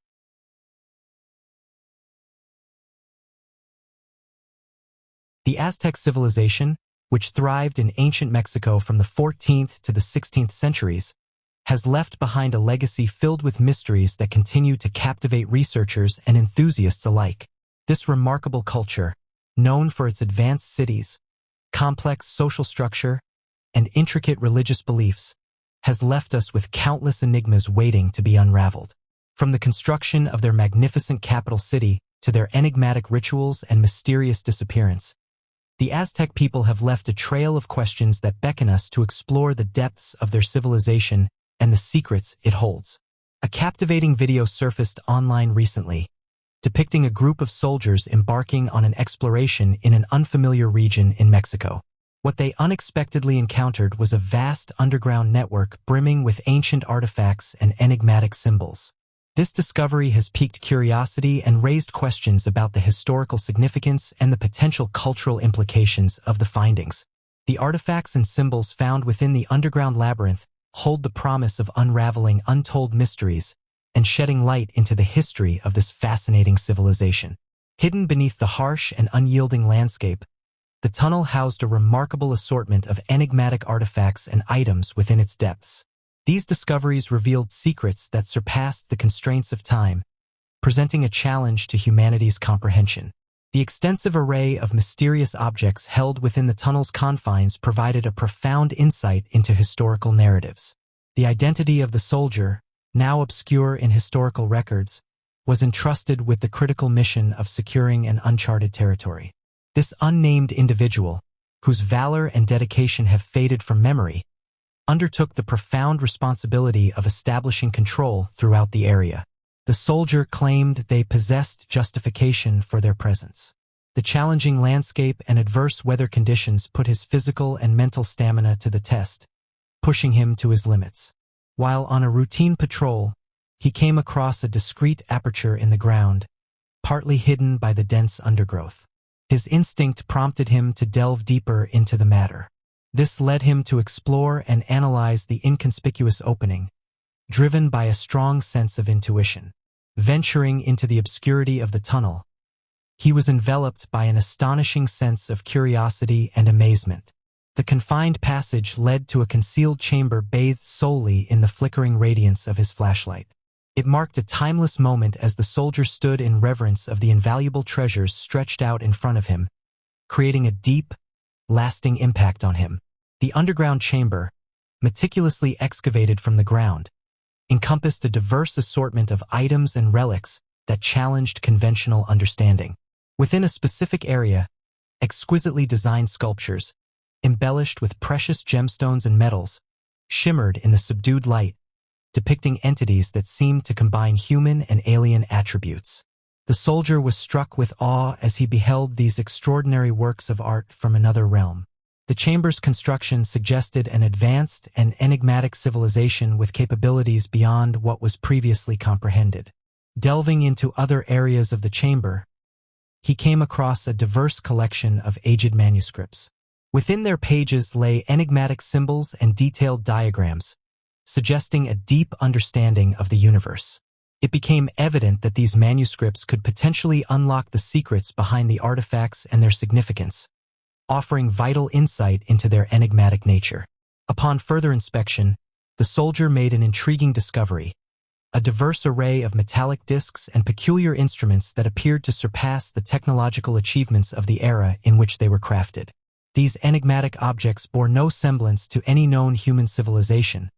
The Aztec civilization, which thrived in ancient Mexico from the 14th to the 16th centuries, has left behind a legacy filled with mysteries that continue to captivate researchers and enthusiasts alike. This remarkable culture, known for its advanced cities, complex social structure, and intricate religious beliefs, has left us with countless enigmas waiting to be unraveled. From the construction of their magnificent capital city to their enigmatic rituals and mysterious disappearance, the Aztec people have left a trail of questions that beckon us to explore the depths of their civilization and the secrets it holds. A captivating video surfaced online recently, depicting a group of soldiers embarking on an exploration in an unfamiliar region in Mexico. What they unexpectedly encountered was a vast underground network brimming with ancient artifacts and enigmatic symbols. This discovery has piqued curiosity and raised questions about the historical significance and the potential cultural implications of the findings. The artifacts and symbols found within the underground labyrinth hold the promise of unraveling untold mysteries and shedding light into the history of this fascinating civilization. Hidden beneath the harsh and unyielding landscape, the tunnel housed a remarkable assortment of enigmatic artifacts and items within its depths. These discoveries revealed secrets that surpassed the constraints of time, presenting a challenge to humanity's comprehension. The extensive array of mysterious objects held within the tunnel's confines provided a profound insight into historical narratives. The identity of the soldier, now obscure in historical records, was entrusted with the critical mission of securing an uncharted territory. This unnamed individual, whose valor and dedication have faded from memory, undertook the profound responsibility of establishing control throughout the area. The soldier claimed they possessed justification for their presence. The challenging landscape and adverse weather conditions put his physical and mental stamina to the test, pushing him to his limits. While on a routine patrol, he came across a discreet aperture in the ground, partly hidden by the dense undergrowth. His instinct prompted him to delve deeper into the matter. This led him to explore and analyze the inconspicuous opening, driven by a strong sense of intuition. Venturing into the obscurity of the tunnel, he was enveloped by an astonishing sense of curiosity and amazement. The confined passage led to a concealed chamber bathed solely in the flickering radiance of his flashlight. It marked a timeless moment as the soldier stood in reverence of the invaluable treasures stretched out in front of him, creating a deep, lasting impact on him. The underground chamber, meticulously excavated from the ground, encompassed a diverse assortment of items and relics that challenged conventional understanding. Within a specific area, exquisitely designed sculptures, embellished with precious gemstones and metals, shimmered in the subdued light, depicting entities that seemed to combine human and alien attributes. The soldier was struck with awe as he beheld these extraordinary works of art from another realm. The chamber's construction suggested an advanced and enigmatic civilization with capabilities beyond what was previously comprehended. Delving into other areas of the chamber, he came across a diverse collection of aged manuscripts. Within their pages lay enigmatic symbols and detailed diagrams, suggesting a deep understanding of the universe. It became evident that these manuscripts could potentially unlock the secrets behind the artifacts and their significance, offering vital insight into their enigmatic nature. Upon further inspection, the soldier made an intriguing discovery: a diverse array of metallic discs and peculiar instruments that appeared to surpass the technological achievements of the era in which they were crafted. These enigmatic objects bore no semblance to any known human civilization,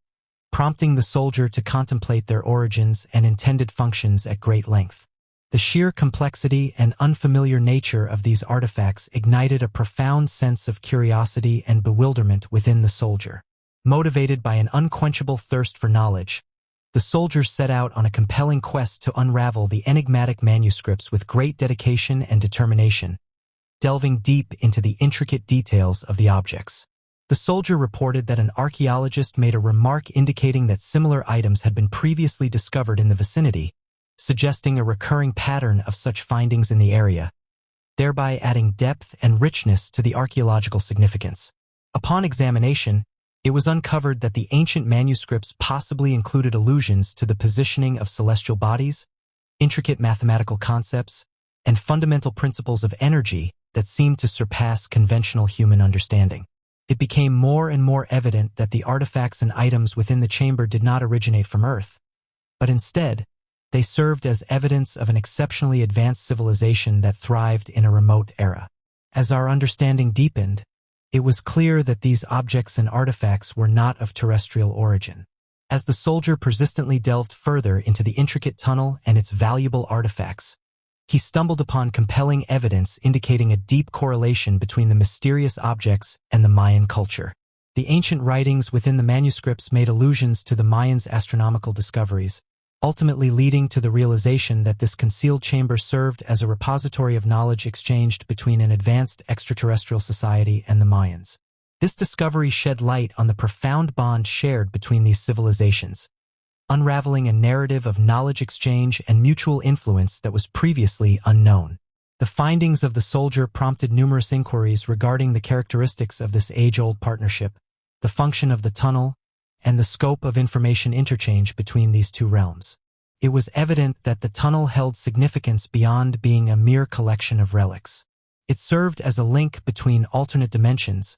prompting the soldier to contemplate their origins and intended functions at great length. The sheer complexity and unfamiliar nature of these artifacts ignited a profound sense of curiosity and bewilderment within the soldier. Motivated by an unquenchable thirst for knowledge, the soldier set out on a compelling quest to unravel the enigmatic manuscripts with great dedication and determination, delving deep into the intricate details of the objects. The soldier reported that an archaeologist made a remark indicating that similar items had been previously discovered in the vicinity, suggesting a recurring pattern of such findings in the area, thereby adding depth and richness to the archaeological significance. Upon examination, it was uncovered that the ancient manuscripts possibly included allusions to the positioning of celestial bodies, intricate mathematical concepts, and fundamental principles of energy that seemed to surpass conventional human understanding. It became more and more evident that the artifacts and items within the chamber did not originate from Earth, but instead, they served as evidence of an exceptionally advanced civilization that thrived in a remote era. As our understanding deepened, it was clear that these objects and artifacts were not of terrestrial origin. As the soldier persistently delved further into the intricate tunnel and its valuable artifacts, he stumbled upon compelling evidence indicating a deep correlation between the mysterious objects and the Mayan culture. The ancient writings within the manuscripts made allusions to the Mayans' astronomical discoveries, ultimately leading to the realization that this concealed chamber served as a repository of knowledge exchanged between an advanced extraterrestrial society and the Mayans. This discovery shed light on the profound bond shared between these civilizations, unraveling a narrative of knowledge exchange and mutual influence that was previously unknown. The findings of the soldier prompted numerous inquiries regarding the characteristics of this age-old partnership, the function of the tunnel, and the scope of information interchange between these two realms. It was evident that the tunnel held significance beyond being a mere collection of relics. It served as a link between alternate dimensions,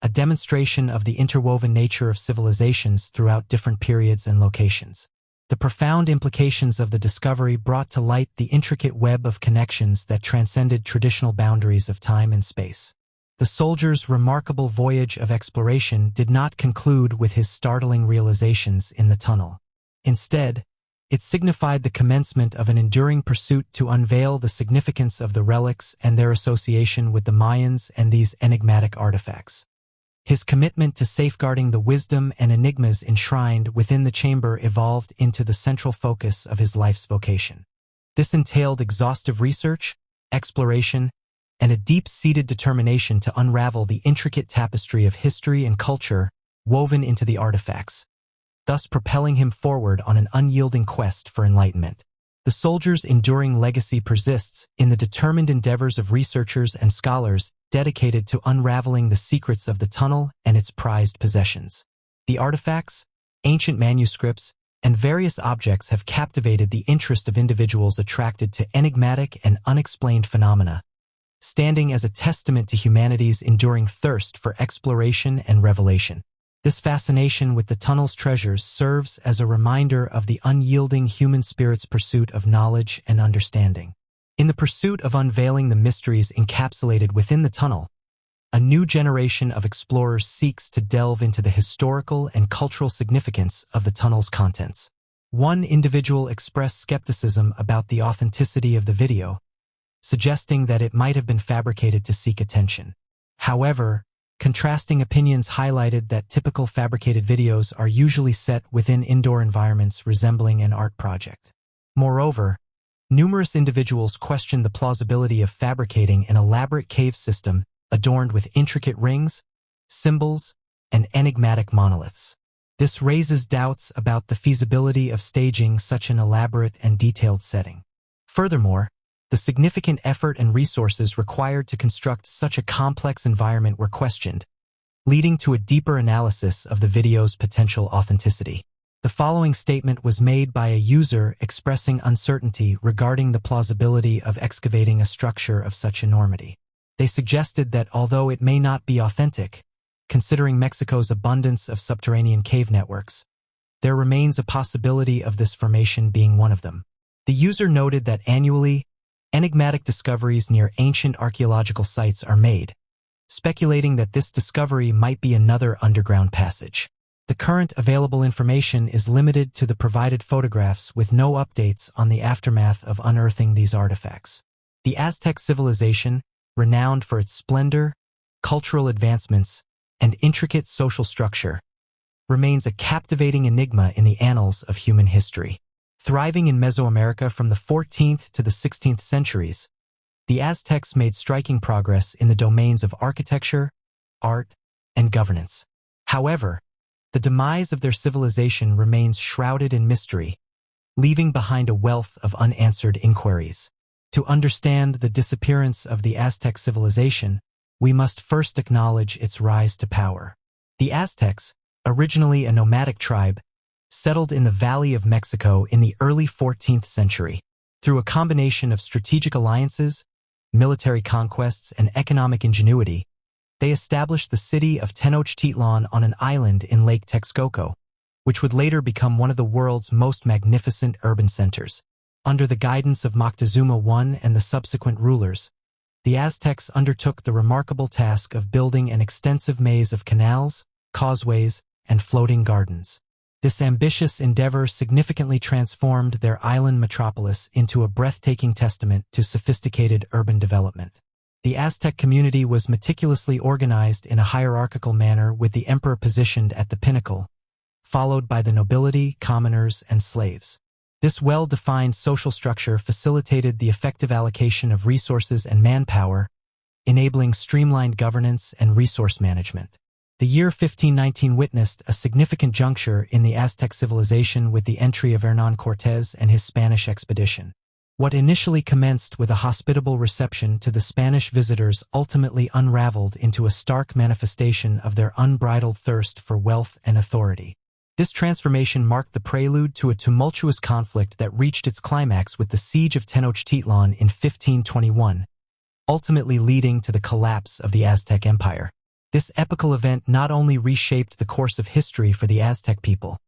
a demonstration of the interwoven nature of civilizations throughout different periods and locations. The profound implications of the discovery brought to light the intricate web of connections that transcended traditional boundaries of time and space. The soldier's remarkable voyage of exploration did not conclude with his startling realizations in the tunnel. Instead, it signified the commencement of an enduring pursuit to unveil the significance of the relics and their association with the Mayans and these enigmatic artifacts. His commitment to safeguarding the wisdom and enigmas enshrined within the chamber evolved into the central focus of his life's vocation. This entailed exhaustive research, exploration, and a deep-seated determination to unravel the intricate tapestry of history and culture woven into the artifacts, thus propelling him forward on an unyielding quest for enlightenment. The soldier's enduring legacy persists in the determined endeavors of researchers and scholars dedicated to unraveling the secrets of the tunnel and its prized possessions. The artifacts, ancient manuscripts, and various objects have captivated the interest of individuals attracted to enigmatic and unexplained phenomena, standing as a testament to humanity's enduring thirst for exploration and revelation. This fascination with the tunnel's treasures serves as a reminder of the unyielding human spirit's pursuit of knowledge and understanding. In the pursuit of unveiling the mysteries encapsulated within the tunnel, a new generation of explorers seeks to delve into the historical and cultural significance of the tunnel's contents. One individual expressed skepticism about the authenticity of the video, suggesting that it might have been fabricated to seek attention. However, Contrasting opinions highlighted that typical fabricated videos are usually set within indoor environments resembling an art project. Moreover, numerous individuals questioned the plausibility of fabricating an elaborate cave system adorned with intricate rings, symbols, and enigmatic monoliths. This raises doubts about the feasibility of staging such an elaborate and detailed setting. Furthermore, the significant effort and resources required to construct such a complex environment were questioned, leading to a deeper analysis of the video's potential authenticity. The following statement was made by a user expressing uncertainty regarding the plausibility of excavating a structure of such enormity. They suggested that although it may not be authentic, considering Mexico's abundance of subterranean cave networks, there remains a possibility of this formation being one of them. The user noted that annually, enigmatic discoveries near ancient archaeological sites are made, speculating that this discovery might be another underground passage. The current available information is limited to the provided photographs with no updates on the aftermath of unearthing these artifacts. The Aztec civilization, renowned for its splendor, cultural advancements, and intricate social structure, remains a captivating enigma in the annals of human history. Thriving in Mesoamerica from the 14th to the 16th centuries, the Aztecs made striking progress in the domains of architecture, art, and governance. However, the demise of their civilization remains shrouded in mystery, leaving behind a wealth of unanswered inquiries. To understand the disappearance of the Aztec civilization, we must first acknowledge its rise to power. The Aztecs, originally a nomadic tribe, settled in the Valley of Mexico in the early 14th century. Through a combination of strategic alliances, military conquests, and economic ingenuity, they established the city of Tenochtitlan on an island in Lake Texcoco, which would later become one of the world's most magnificent urban centers. Under the guidance of Moctezuma I and the subsequent rulers, the Aztecs undertook the remarkable task of building an extensive maze of canals, causeways, and floating gardens. This ambitious endeavor significantly transformed their island metropolis into a breathtaking testament to sophisticated urban development. The Aztec community was meticulously organized in a hierarchical manner with the emperor positioned at the pinnacle, followed by the nobility, commoners, and slaves. This well-defined social structure facilitated the effective allocation of resources and manpower, enabling streamlined governance and resource management. The year 1519 witnessed a significant juncture in the Aztec civilization with the entry of Hernán Cortés and his Spanish expedition. What initially commenced with a hospitable reception to the Spanish visitors ultimately unraveled into a stark manifestation of their unbridled thirst for wealth and authority. This transformation marked the prelude to a tumultuous conflict that reached its climax with the siege of Tenochtitlan in 1521, ultimately leading to the collapse of the Aztec Empire. This epical event not only reshaped the course of history for the Aztec people,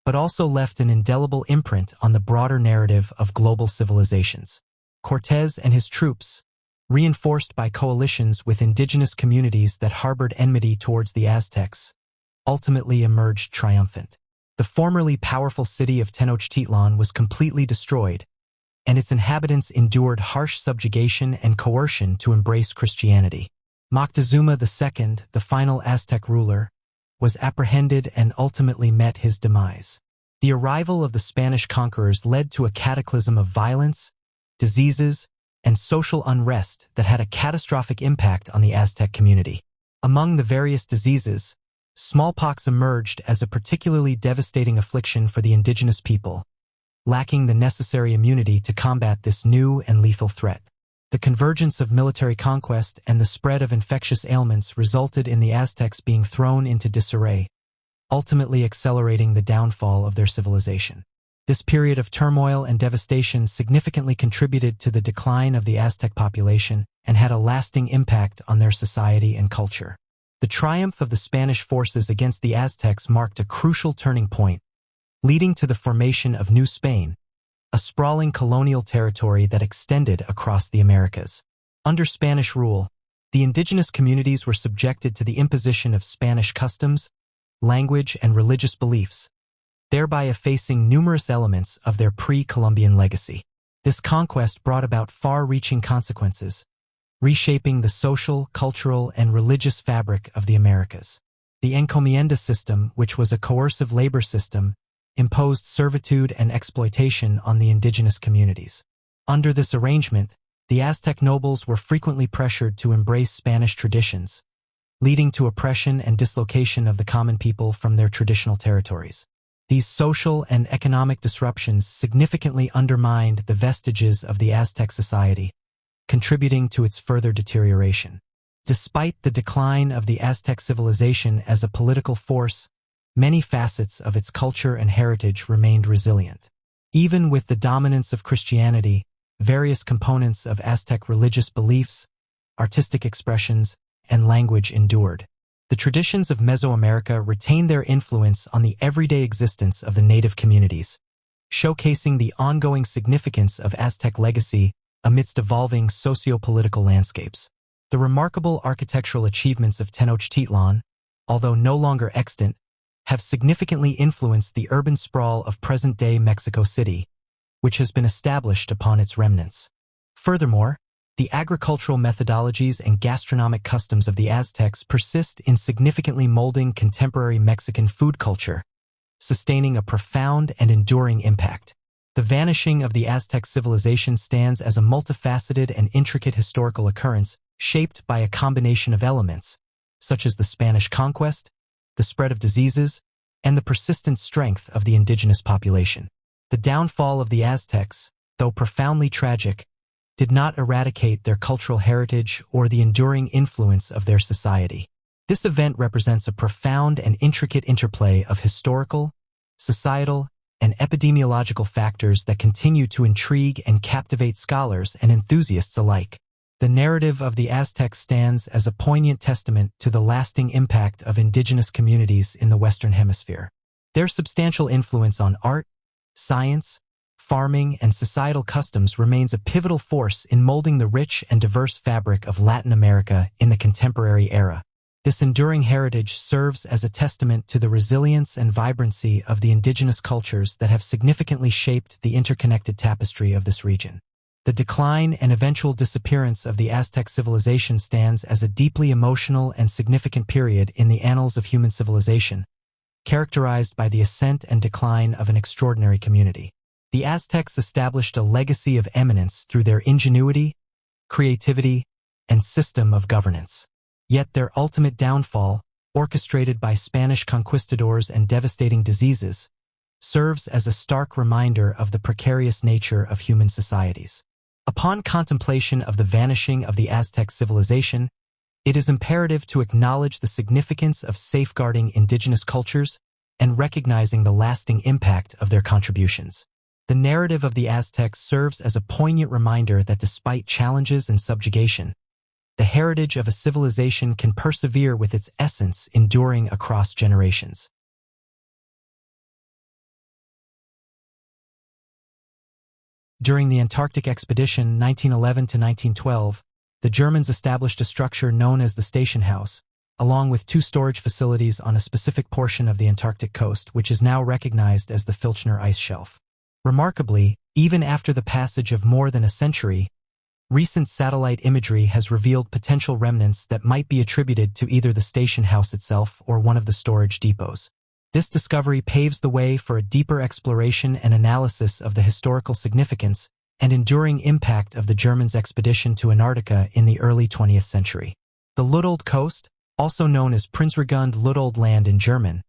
but also left an indelible imprint on the broader narrative of global civilizations. Cortés and his troops, reinforced by coalitions with indigenous communities that harbored enmity towards the Aztecs, ultimately emerged triumphant. The formerly powerful city of Tenochtitlan was completely destroyed, and its inhabitants endured harsh subjugation and coercion to embrace Christianity. Moctezuma II, the final Aztec ruler, was apprehended and ultimately met his demise. The arrival of the Spanish conquerors led to a cataclysm of violence, diseases, and social unrest that had a catastrophic impact on the Aztec community. Among the various diseases, smallpox emerged as a particularly devastating affliction for the indigenous people, lacking the necessary immunity to combat this new and lethal threat. The convergence of military conquest and the spread of infectious ailments resulted in the Aztecs being thrown into disarray, ultimately accelerating the downfall of their civilization. This period of turmoil and devastation significantly contributed to the decline of the Aztec population and had a lasting impact on their society and culture. The triumph of the Spanish forces against the Aztecs marked a crucial turning point, leading to the formation of New Spain, a sprawling colonial territory that extended across the Americas. Under Spanish rule, the indigenous communities were subjected to the imposition of Spanish customs, language, and religious beliefs, thereby effacing numerous elements of their pre-Columbian legacy. This conquest brought about far-reaching consequences, reshaping the social, cultural, and religious fabric of the Americas. The encomienda system, which was a coercive labor system, imposed servitude and exploitation on the indigenous communities. Under this arrangement, the Aztec nobles were frequently pressured to embrace Spanish traditions, leading to oppression and dislocation of the common people from their traditional territories. These social and economic disruptions significantly undermined the vestiges of the Aztec society, contributing to its further deterioration. Despite the decline of the Aztec civilization as a political force, many facets of its culture and heritage remained resilient. Even with the dominance of Christianity, various components of Aztec religious beliefs, artistic expressions, and language endured. The traditions of Mesoamerica retained their influence on the everyday existence of the native communities, showcasing the ongoing significance of Aztec legacy amidst evolving socio-political landscapes. The remarkable architectural achievements of Tenochtitlan, although no longer extant, have significantly influenced the urban sprawl of present-day Mexico City, which has been established upon its remnants. Furthermore, the agricultural methodologies and gastronomic customs of the Aztecs persist in significantly molding contemporary Mexican food culture, sustaining a profound and enduring impact. The vanishing of the Aztec civilization stands as a multifaceted and intricate historical occurrence shaped by a combination of elements, such as the Spanish conquest, the spread of diseases, and the persistent strength of the indigenous population. The downfall of the Aztecs, though profoundly tragic, did not eradicate their cultural heritage or the enduring influence of their society. This event represents a profound and intricate interplay of historical, societal, and epidemiological factors that continue to intrigue and captivate scholars and enthusiasts alike. The narrative of the Aztecs stands as a poignant testament to the lasting impact of indigenous communities in the Western Hemisphere. Their substantial influence on art, science, farming, and societal customs remains a pivotal force in molding the rich and diverse fabric of Latin America in the contemporary era. This enduring heritage serves as a testament to the resilience and vibrancy of the indigenous cultures that have significantly shaped the interconnected tapestry of this region. The decline and eventual disappearance of the Aztec civilization stands as a deeply emotional and significant period in the annals of human civilization, characterized by the ascent and decline of an extraordinary community. The Aztecs established a legacy of eminence through their ingenuity, creativity, and system of governance. Yet their ultimate downfall, orchestrated by Spanish conquistadors and devastating diseases, serves as a stark reminder of the precarious nature of human societies. Upon contemplation of the vanishing of the Aztec civilization, it is imperative to acknowledge the significance of safeguarding indigenous cultures and recognizing the lasting impact of their contributions. The narrative of the Aztecs serves as a poignant reminder that despite challenges and subjugation, the heritage of a civilization can persevere with its essence enduring across generations. During the Antarctic expedition 1911 to 1912, the Germans established a structure known as the Station House, along with 2 storage facilities on a specific portion of the Antarctic coast, which is now recognized as the Filchner Ice Shelf. Remarkably, even after the passage of more than a century, recent satellite imagery has revealed potential remnants that might be attributed to either the station house itself or one of the storage depots. This discovery paves the way for a deeper exploration and analysis of the historical significance and enduring impact of the Germans' expedition to Antarctica in the early 20th century. The Lützold Coast, also known as Prinzregund Lützold Land in German,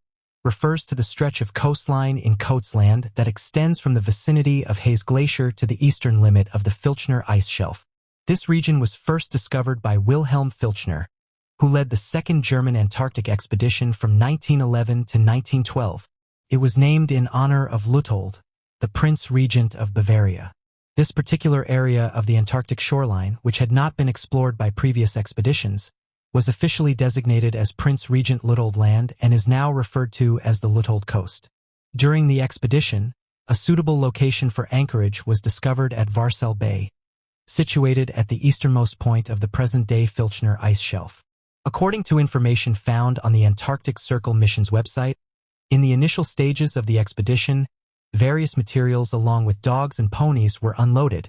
refers to the stretch of coastline in Coatsland that extends from the vicinity of Hayes Glacier to the eastern limit of the Filchner Ice Shelf. This region was first discovered by Wilhelm Filchner, who led the Second German Antarctic expedition from 1911 to 1912. It was named in honor of Lützold, the Prince Regent of Bavaria. This particular area of the Antarctic shoreline, which had not been explored by previous expeditions, was officially designated as Prince Regent Lützold Land and is now referred to as the Lützold Coast. During the expedition, a suitable location for anchorage was discovered at Varcel Bay, situated at the easternmost point of the present-day Filchner Ice Shelf. According to information found on the Antarctic Circle mission's website, in the initial stages of the expedition, various materials along with dogs and ponies were unloaded,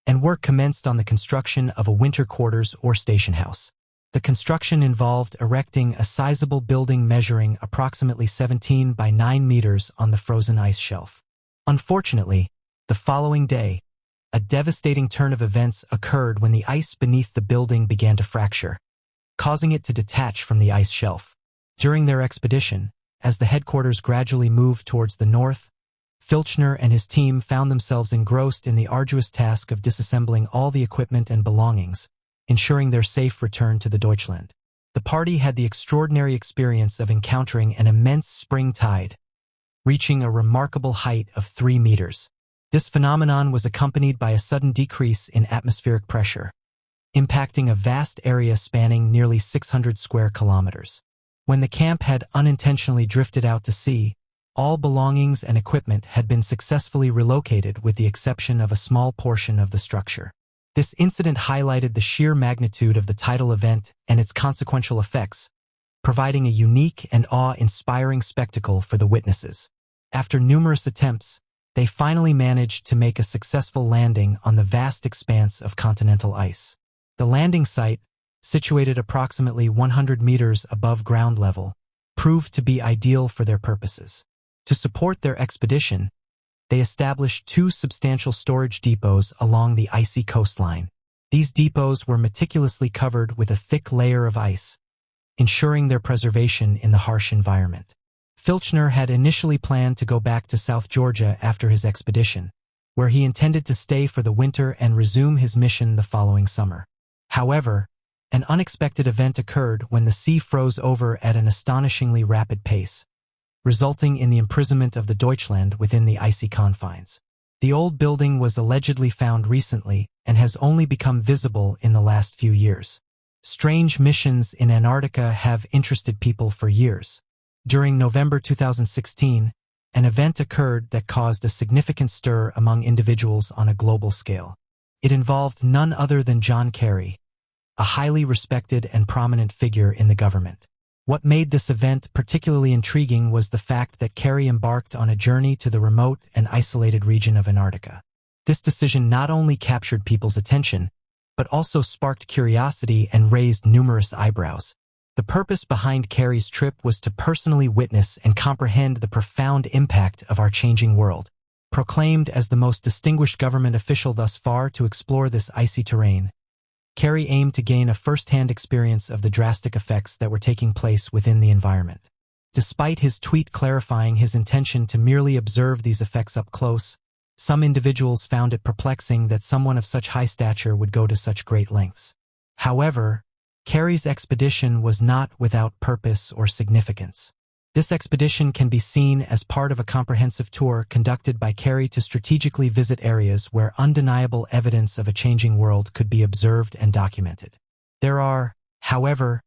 and work commenced on the construction of a winter quarters or station house. The construction involved erecting a sizable building measuring approximately 17 by 9 meters on the frozen ice shelf. Unfortunately, the following day, a devastating turn of events occurred when the ice beneath the building began to fracture, causing it to detach from the ice shelf. During their expedition, as the headquarters gradually moved towards the north, Filchner and his team found themselves engrossed in the arduous task of disassembling all the equipment and belongings, ensuring their safe return to the Deutschland. The party had the extraordinary experience of encountering an immense spring tide, reaching a remarkable height of 3 meters. This phenomenon was accompanied by a sudden decrease in atmospheric pressure, impacting a vast area spanning nearly 600 square kilometers. When the camp had unintentionally drifted out to sea, all belongings and equipment had been successfully relocated with the exception of a small portion of the structure. This incident highlighted the sheer magnitude of the tidal event and its consequential effects, providing a unique and awe-inspiring spectacle for the witnesses. After numerous attempts, they finally managed to make a successful landing on the vast expanse of continental ice. The landing site, situated approximately 100 meters above ground level, proved to be ideal for their purposes. To support their expedition, they established 2 substantial storage depots along the icy coastline. These depots were meticulously covered with a thick layer of ice, ensuring their preservation in the harsh environment. Filchner had initially planned to go back to South Georgia after his expedition, where he intended to stay for the winter and resume his mission the following summer. However, an unexpected event occurred when the sea froze over at an astonishingly rapid pace, resulting in the imprisonment of the Deutschland within the icy confines. The old building was allegedly found recently and has only become visible in the last few years. Strange missions in Antarctica have interested people for years. During November 2016, an event occurred that caused a significant stir among individuals on a global scale. It involved none other than John Kerry, a highly respected and prominent figure in the government. What made this event particularly intriguing was the fact that Kerry embarked on a journey to the remote and isolated region of Antarctica. This decision not only captured people's attention, but also sparked curiosity and raised numerous eyebrows. The purpose behind Kerry's trip was to personally witness and comprehend the profound impact of our changing world. Proclaimed as the most distinguished government official thus far to explore this icy terrain, Kerry aimed to gain a first-hand experience of the drastic effects that were taking place within the environment. Despite his tweet clarifying his intention to merely observe these effects up close, some individuals found it perplexing that someone of such high stature would go to such great lengths. However, Kerry's expedition was not without purpose or significance. This expedition can be seen as part of a comprehensive tour conducted by Kerry to strategically visit areas where undeniable evidence of a changing world could be observed and documented. There are, however,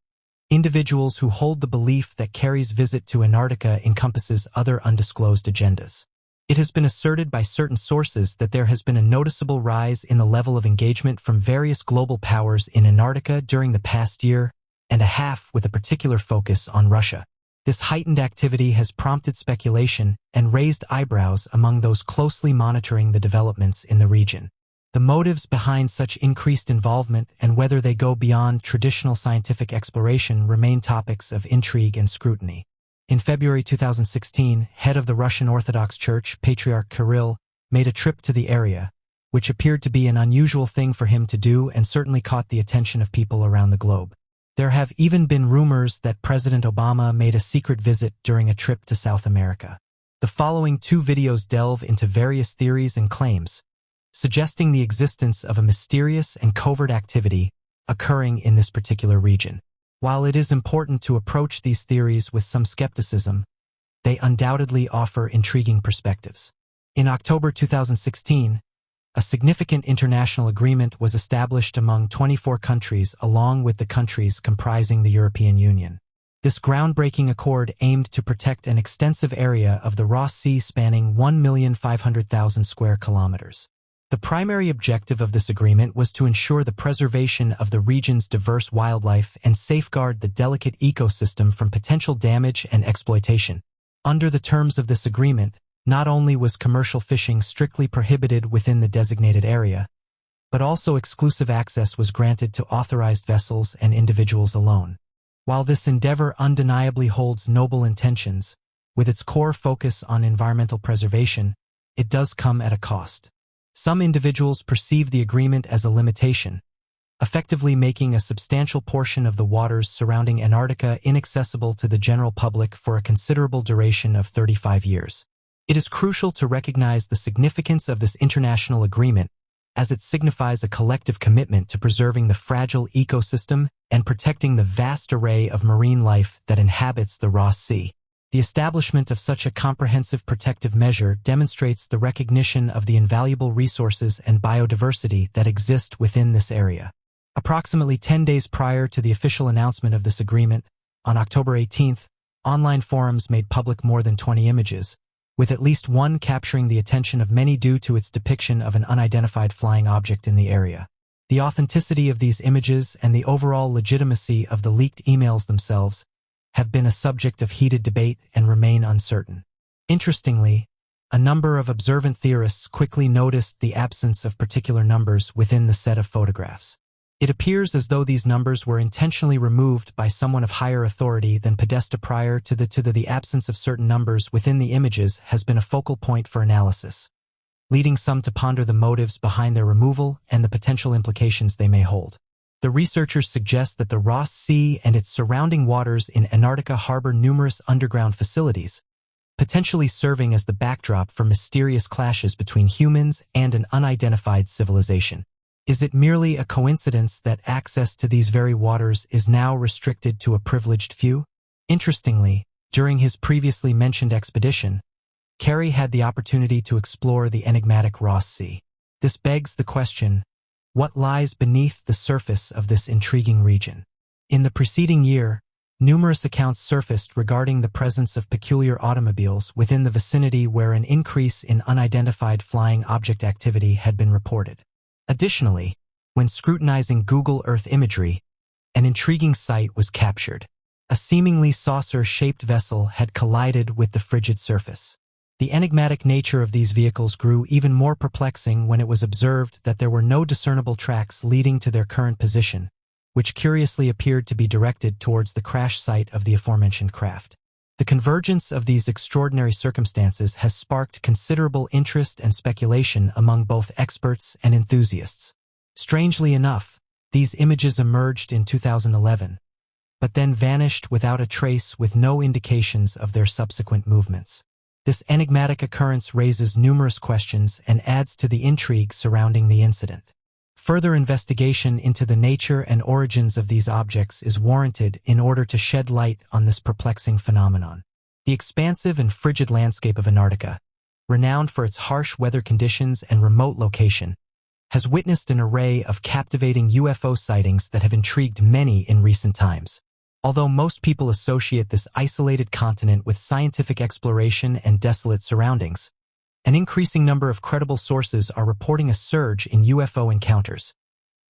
individuals who hold the belief that Kerry's visit to Antarctica encompasses other undisclosed agendas. It has been asserted by certain sources that there has been a noticeable rise in the level of engagement from various global powers in Antarctica during the past year and a half, with a particular focus on Russia. This heightened activity has prompted speculation and raised eyebrows among those closely monitoring the developments in the region. The motives behind such increased involvement and whether they go beyond traditional scientific exploration remain topics of intrigue and scrutiny. In February 2016, head of the Russian Orthodox Church, Patriarch Kirill, made a trip to the area, which appeared to be an unusual thing for him to do and certainly caught the attention of people around the globe. There have even been rumors that President Obama made a secret visit during a trip to South America. The following 2 videos delve into various theories and claims, suggesting the existence of a mysterious and covert activity occurring in this particular region. While it is important to approach these theories with some skepticism, they undoubtedly offer intriguing perspectives. In October 2016, a significant international agreement was established among 24 countries along with the countries comprising the European Union. This groundbreaking accord aimed to protect an extensive area of the Ross Sea spanning 1,500,000 square kilometers. The primary objective of this agreement was to ensure the preservation of the region's diverse wildlife and safeguard the delicate ecosystem from potential damage and exploitation. Under the terms of this agreement, not only was commercial fishing strictly prohibited within the designated area, but also exclusive access was granted to authorized vessels and individuals alone. While this endeavor undeniably holds noble intentions, with its core focus on environmental preservation, it does come at a cost. Some individuals perceive the agreement as a limitation, effectively making a substantial portion of the waters surrounding Antarctica inaccessible to the general public for a considerable duration of 35 years. It is crucial to recognize the significance of this international agreement, as it signifies a collective commitment to preserving the fragile ecosystem and protecting the vast array of marine life that inhabits the Ross Sea. The establishment of such a comprehensive protective measure demonstrates the recognition of the invaluable resources and biodiversity that exist within this area. Approximately 10 days prior to the official announcement of this agreement, on October 18th, online forums made public more than 20 images, with at least one capturing the attention of many due to its depiction of an unidentified flying object in the area. The authenticity of these images and the overall legitimacy of the leaked emails themselves have been a subject of heated debate and remain uncertain. Interestingly, a number of observant theorists quickly noticed the absence of particular numbers within the set of photographs. It appears as though these numbers were intentionally removed by someone of higher authority than Podesta prior to the absence of certain numbers within the images has been a focal point for analysis, leading some to ponder the motives behind their removal and the potential implications they may hold. The researchers suggest that the Ross Sea and its surrounding waters in Antarctica harbor numerous underground facilities, potentially serving as the backdrop for mysterious clashes between humans and an unidentified civilization. Is it merely a coincidence that access to these very waters is now restricted to a privileged few? Interestingly, during his previously mentioned expedition, Carey had the opportunity to explore the enigmatic Ross Sea. This begs the question, what lies beneath the surface of this intriguing region? In the preceding year, numerous accounts surfaced regarding the presence of peculiar automobiles within the vicinity where an increase in unidentified flying object activity had been reported. Additionally, when scrutinizing Google Earth imagery, an intriguing sight was captured. A seemingly saucer-shaped vessel had collided with the frigid surface. The enigmatic nature of these vehicles grew even more perplexing when it was observed that there were no discernible tracks leading to their current position, which curiously appeared to be directed towards the crash site of the aforementioned craft. The convergence of these extraordinary circumstances has sparked considerable interest and speculation among both experts and enthusiasts. Strangely enough, these images emerged in 2011, but then vanished without a trace with no indications of their subsequent movements. This enigmatic occurrence raises numerous questions and adds to the intrigue surrounding the incident. Further investigation into the nature and origins of these objects is warranted in order to shed light on this perplexing phenomenon. The expansive and frigid landscape of Antarctica, renowned for its harsh weather conditions and remote location, has witnessed an array of captivating UFO sightings that have intrigued many in recent times. Although most people associate this isolated continent with scientific exploration and desolate surroundings, an increasing number of credible sources are reporting a surge in UFO encounters,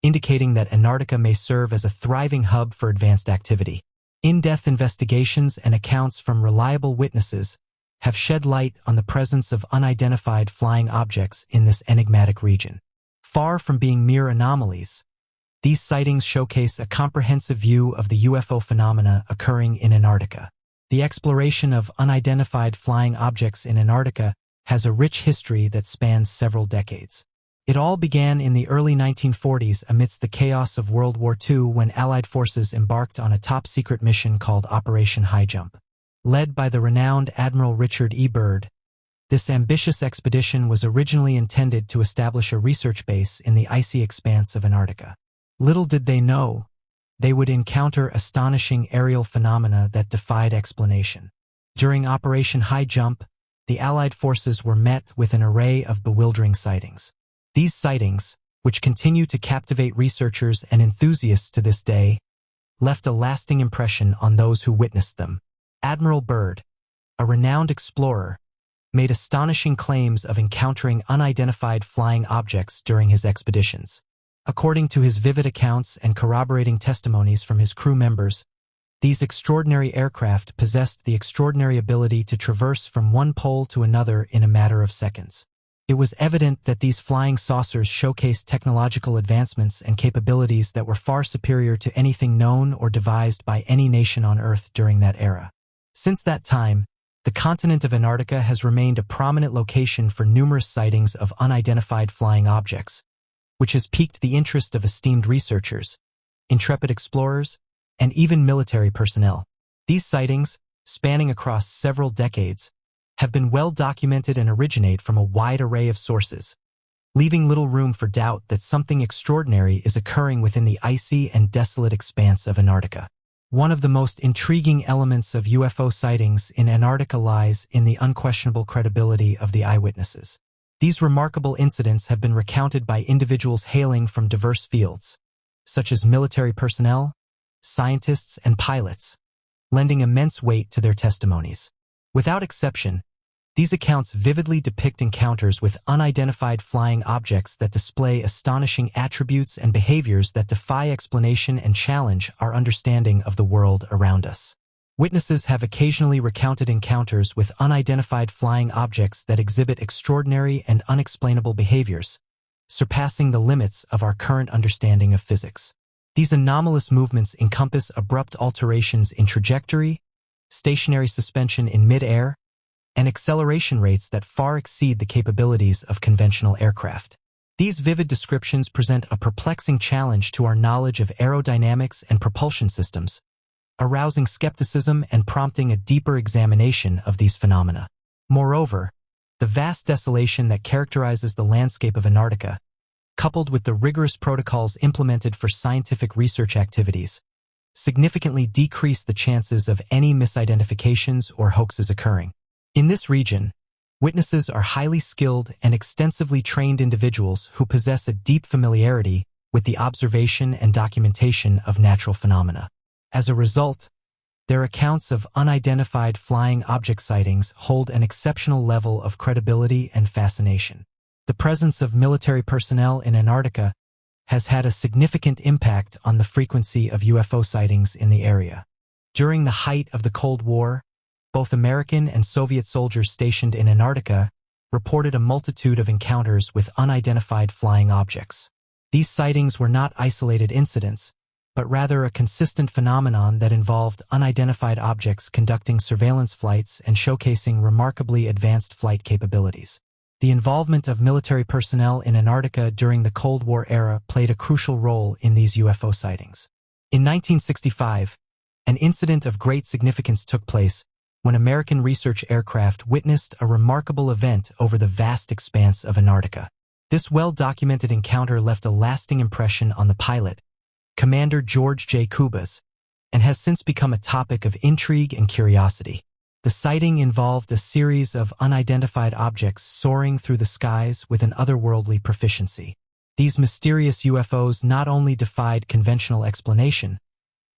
indicating that Antarctica may serve as a thriving hub for advanced activity. In-depth investigations and accounts from reliable witnesses have shed light on the presence of unidentified flying objects in this enigmatic region. Far from being mere anomalies, these sightings showcase a comprehensive view of the UFO phenomena occurring in Antarctica. The exploration of unidentified flying objects in Antarctica has a rich history that spans several decades. It all began in the early 1940s amidst the chaos of World War II when Allied forces embarked on a top-secret mission called Operation High Jump. Led by the renowned Admiral Richard E. Byrd, this ambitious expedition was originally intended to establish a research base in the icy expanse of Antarctica. Little did they know, they would encounter astonishing aerial phenomena that defied explanation. During Operation High Jump, the Allied forces were met with an array of bewildering sightings. These sightings, which continue to captivate researchers and enthusiasts to this day, left a lasting impression on those who witnessed them. Admiral Byrd, a renowned explorer, made astonishing claims of encountering unidentified flying objects during his expeditions. According to his vivid accounts and corroborating testimonies from his crew members, these extraordinary aircraft possessed the extraordinary ability to traverse from one pole to another in a matter of seconds. It was evident that these flying saucers showcased technological advancements and capabilities that were far superior to anything known or devised by any nation on Earth during that era. Since that time, the continent of Antarctica has remained a prominent location for numerous sightings of unidentified flying objects, which has piqued the interest of esteemed researchers, intrepid explorers, and even military personnel. These sightings, spanning across several decades, have been well documented and originate from a wide array of sources, leaving little room for doubt that something extraordinary is occurring within the icy and desolate expanse of Antarctica. One of the most intriguing elements of UFO sightings in Antarctica lies in the unquestionable credibility of the eyewitnesses. These remarkable incidents have been recounted by individuals hailing from diverse fields, such as military personnel, scientists, and pilots, lending immense weight to their testimonies. Without exception, these accounts vividly depict encounters with unidentified flying objects that display astonishing attributes and behaviors that defy explanation and challenge our understanding of the world around us. Witnesses have occasionally recounted encounters with unidentified flying objects that exhibit extraordinary and unexplainable behaviors, surpassing the limits of our current understanding of physics. These anomalous movements encompass abrupt alterations in trajectory, stationary suspension in mid-air, and acceleration rates that far exceed the capabilities of conventional aircraft. These vivid descriptions present a perplexing challenge to our knowledge of aerodynamics and propulsion systems, arousing skepticism and prompting a deeper examination of these phenomena. Moreover, the vast desolation that characterizes the landscape of Antarctica, coupled with the rigorous protocols implemented for scientific research activities, significantly decrease the chances of any misidentifications or hoaxes occurring. In this region, witnesses are highly skilled and extensively trained individuals who possess a deep familiarity with the observation and documentation of natural phenomena. As a result, their accounts of unidentified flying object sightings hold an exceptional level of credibility and fascination. The presence of military personnel in Antarctica has had a significant impact on the frequency of UFO sightings in the area. During the height of the Cold War, both American and Soviet soldiers stationed in Antarctica reported a multitude of encounters with unidentified flying objects. These sightings were not isolated incidents, but rather a consistent phenomenon that involved unidentified objects conducting surveillance flights and showcasing remarkably advanced flight capabilities. The involvement of military personnel in Antarctica during the Cold War era played a crucial role in these UFO sightings. In 1965, an incident of great significance took place when American research aircraft witnessed a remarkable event over the vast expanse of Antarctica. This well-documented encounter left a lasting impression on the pilot, Commander George J. Kubas, and has since become a topic of intrigue and curiosity. The sighting involved a series of unidentified objects soaring through the skies with an otherworldly proficiency. These mysterious UFOs not only defied conventional explanation,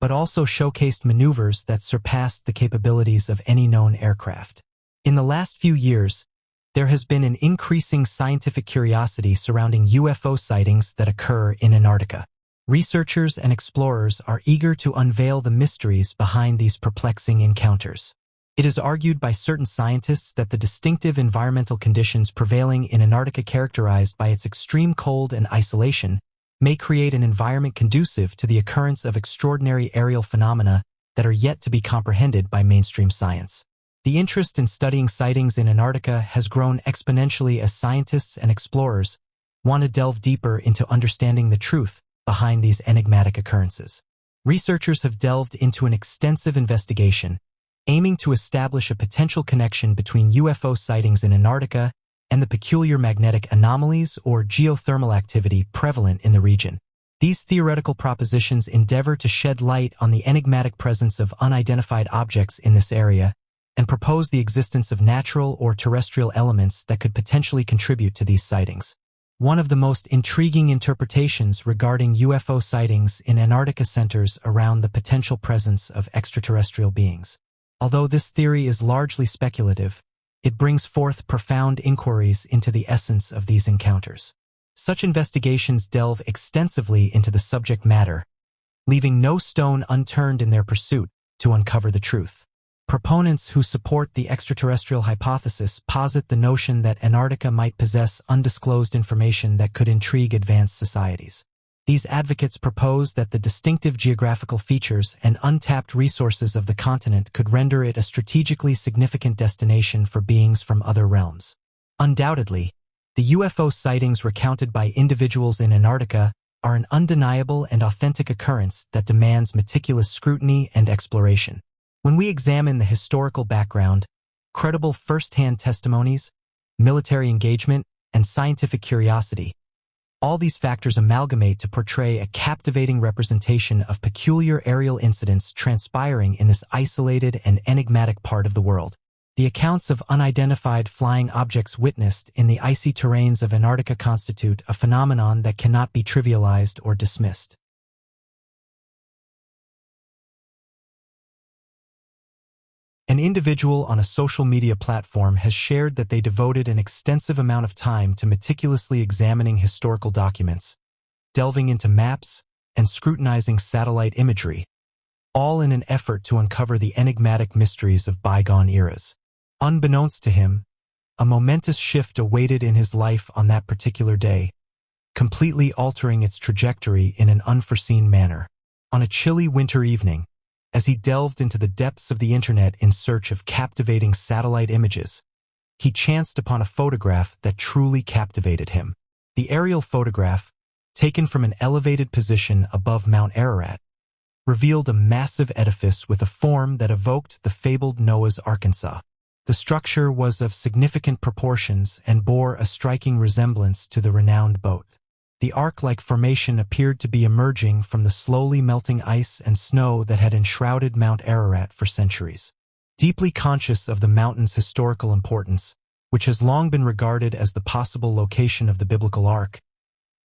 but also showcased maneuvers that surpassed the capabilities of any known aircraft. In the last few years, there has been an increasing scientific curiosity surrounding UFO sightings that occur in Antarctica. Researchers and explorers are eager to unveil the mysteries behind these perplexing encounters. It is argued by certain scientists that the distinctive environmental conditions prevailing in Antarctica, characterized by its extreme cold and isolation, may create an environment conducive to the occurrence of extraordinary aerial phenomena that are yet to be comprehended by mainstream science. The interest in studying sightings in Antarctica has grown exponentially as scientists and explorers want to delve deeper into understanding the truth behind these enigmatic occurrences. Researchers have delved into an extensive investigation, aiming to establish a potential connection between UFO sightings in Antarctica and the peculiar magnetic anomalies or geothermal activity prevalent in the region. These theoretical propositions endeavor to shed light on the enigmatic presence of unidentified objects in this area and propose the existence of natural or terrestrial elements that could potentially contribute to these sightings. One of the most intriguing interpretations regarding UFO sightings in Antarctica centers around the potential presence of extraterrestrial beings. Although this theory is largely speculative, it brings forth profound inquiries into the essence of these encounters. Such investigations delve extensively into the subject matter, leaving no stone unturned in their pursuit to uncover the truth. Proponents who support the extraterrestrial hypothesis posit the notion that Antarctica might possess undisclosed information that could intrigue advanced societies. These advocates propose that the distinctive geographical features and untapped resources of the continent could render it a strategically significant destination for beings from other realms. Undoubtedly, the UFO sightings recounted by individuals in Antarctica are an undeniable and authentic occurrence that demands meticulous scrutiny and exploration. When we examine the historical background, credible first-hand testimonies, military engagement, and scientific curiosity, all these factors amalgamate to portray a captivating representation of peculiar aerial incidents transpiring in this isolated and enigmatic part of the world. The accounts of unidentified flying objects witnessed in the icy terrains of Antarctica constitute a phenomenon that cannot be trivialized or dismissed. An individual on a social media platform has shared that they devoted an extensive amount of time to meticulously examining historical documents, delving into maps, and scrutinizing satellite imagery, all in an effort to uncover the enigmatic mysteries of bygone eras. Unbeknownst to him, a momentous shift awaited in his life on that particular day, completely altering its trajectory in an unforeseen manner. On a chilly winter evening, as he delved into the depths of the internet in search of captivating satellite images, he chanced upon a photograph that truly captivated him. The aerial photograph, taken from an elevated position above Mount Ararat, revealed a massive edifice with a form that evoked the fabled Noah's Arkansas. The structure was of significant proportions and bore a striking resemblance to the renowned boat. The ark-like formation appeared to be emerging from the slowly melting ice and snow that had enshrouded Mount Ararat for centuries. Deeply conscious of the mountain's historical importance, which has long been regarded as the possible location of the biblical ark,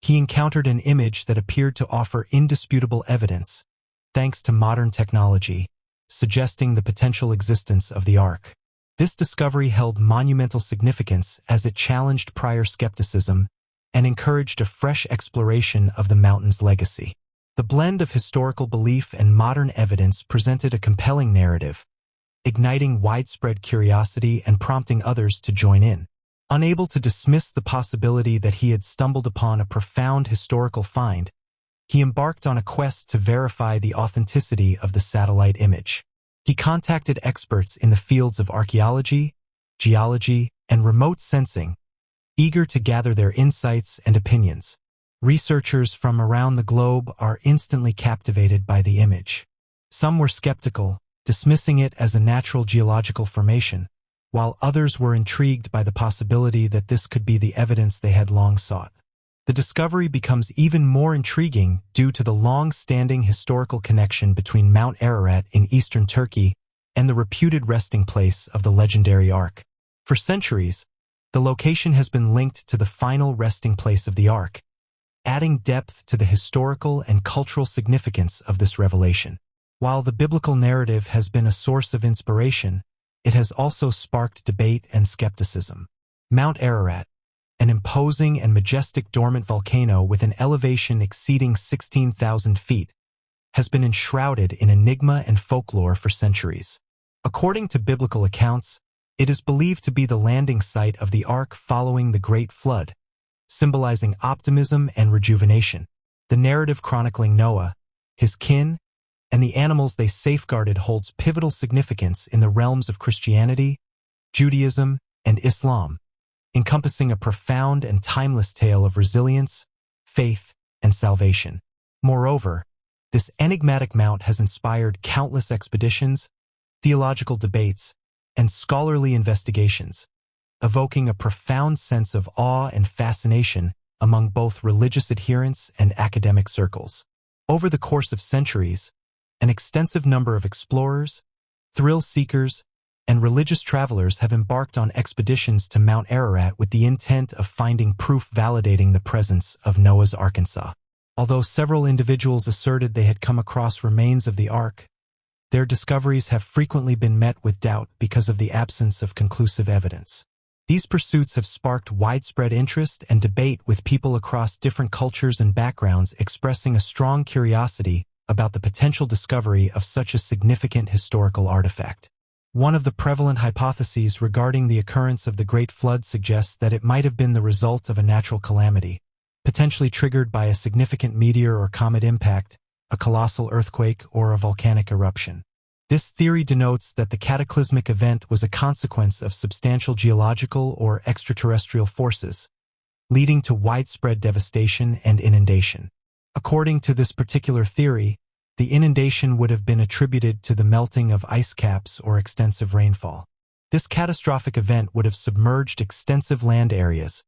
he encountered an image that appeared to offer indisputable evidence, thanks to modern technology, suggesting the potential existence of the ark. This discovery held monumental significance as it challenged prior skepticism and encouraged a fresh exploration of the mountain's legacy. The blend of historical belief and modern evidence presented a compelling narrative, igniting widespread curiosity and prompting others to join in. Unable to dismiss the possibility that he had stumbled upon a profound historical find, he embarked on a quest to verify the authenticity of the satellite image. He contacted experts in the fields of archaeology, geology, and remote sensing, eager to gather their insights and opinions. Researchers from around the globe are instantly captivated by the image. Some were skeptical, dismissing it as a natural geological formation, while others were intrigued by the possibility that this could be the evidence they had long sought. The discovery becomes even more intriguing due to the long-standing historical connection between Mount Ararat in eastern Turkey and the reputed resting place of the legendary ark. For centuries, the location has been linked to the final resting place of the ark, adding depth to the historical and cultural significance of this revelation. While the biblical narrative has been a source of inspiration, it has also sparked debate and skepticism. Mount Ararat, an imposing and majestic dormant volcano with an elevation exceeding 16,000 feet, has been enshrouded in enigma and folklore for centuries. According to biblical accounts, it is believed to be the landing site of the ark following the Great Flood, symbolizing optimism and rejuvenation. The narrative chronicling Noah, his kin, and the animals they safeguarded holds pivotal significance in the realms of Christianity, Judaism, and Islam, encompassing a profound and timeless tale of resilience, faith, and salvation. Moreover, this enigmatic mount has inspired countless expeditions, theological debates, and scholarly investigations, evoking a profound sense of awe and fascination among both religious adherents and academic circles. Over the course of centuries, an extensive number of explorers, thrill seekers, and religious travelers have embarked on expeditions to Mount Ararat with the intent of finding proof validating the presence of Noah's Arkansas. Although several individuals asserted they had come across remains of the ark, their discoveries have frequently been met with doubt because of the absence of conclusive evidence. These pursuits have sparked widespread interest and debate, with people across different cultures and backgrounds expressing a strong curiosity about the potential discovery of such a significant historical artifact. One of the prevalent hypotheses regarding the occurrence of the Great Flood suggests that it might have been the result of a natural calamity, potentially triggered by a significant meteor or comet impact, a colossal earthquake, or a volcanic eruption. This theory denotes that the cataclysmic event was a consequence of substantial geological or extraterrestrial forces, leading to widespread devastation and inundation. According to this particular theory, the inundation would have been attributed to the melting of ice caps or extensive rainfall. This catastrophic event would have submerged extensive land areas,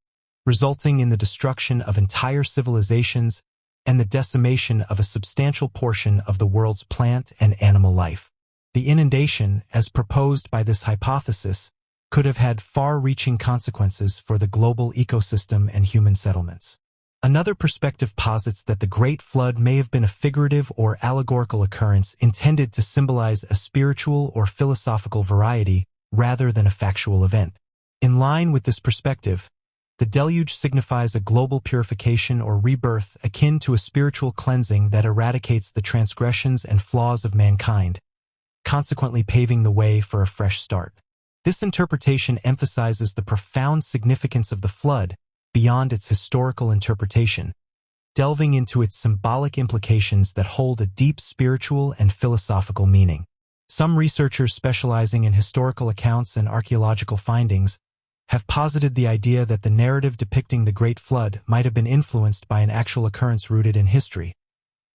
resulting in the destruction of entire civilizations and the decimation of a substantial portion of the world's plant and animal life. The inundation, as proposed by this hypothesis, could have had far-reaching consequences for the global ecosystem and human settlements. Another perspective posits that the Great Flood may have been a figurative or allegorical occurrence intended to symbolize a spiritual or philosophical variety rather than a factual event. In line with this perspective, the deluge signifies a global purification or rebirth akin to a spiritual cleansing that eradicates the transgressions and flaws of mankind, consequently paving the way for a fresh start. This interpretation emphasizes the profound significance of the flood beyond its historical interpretation, delving into its symbolic implications that hold a deep spiritual and philosophical meaning. Some researchers specializing in historical accounts and archaeological findings have posited the idea that the narrative depicting the Great Flood might have been influenced by an actual occurrence rooted in history,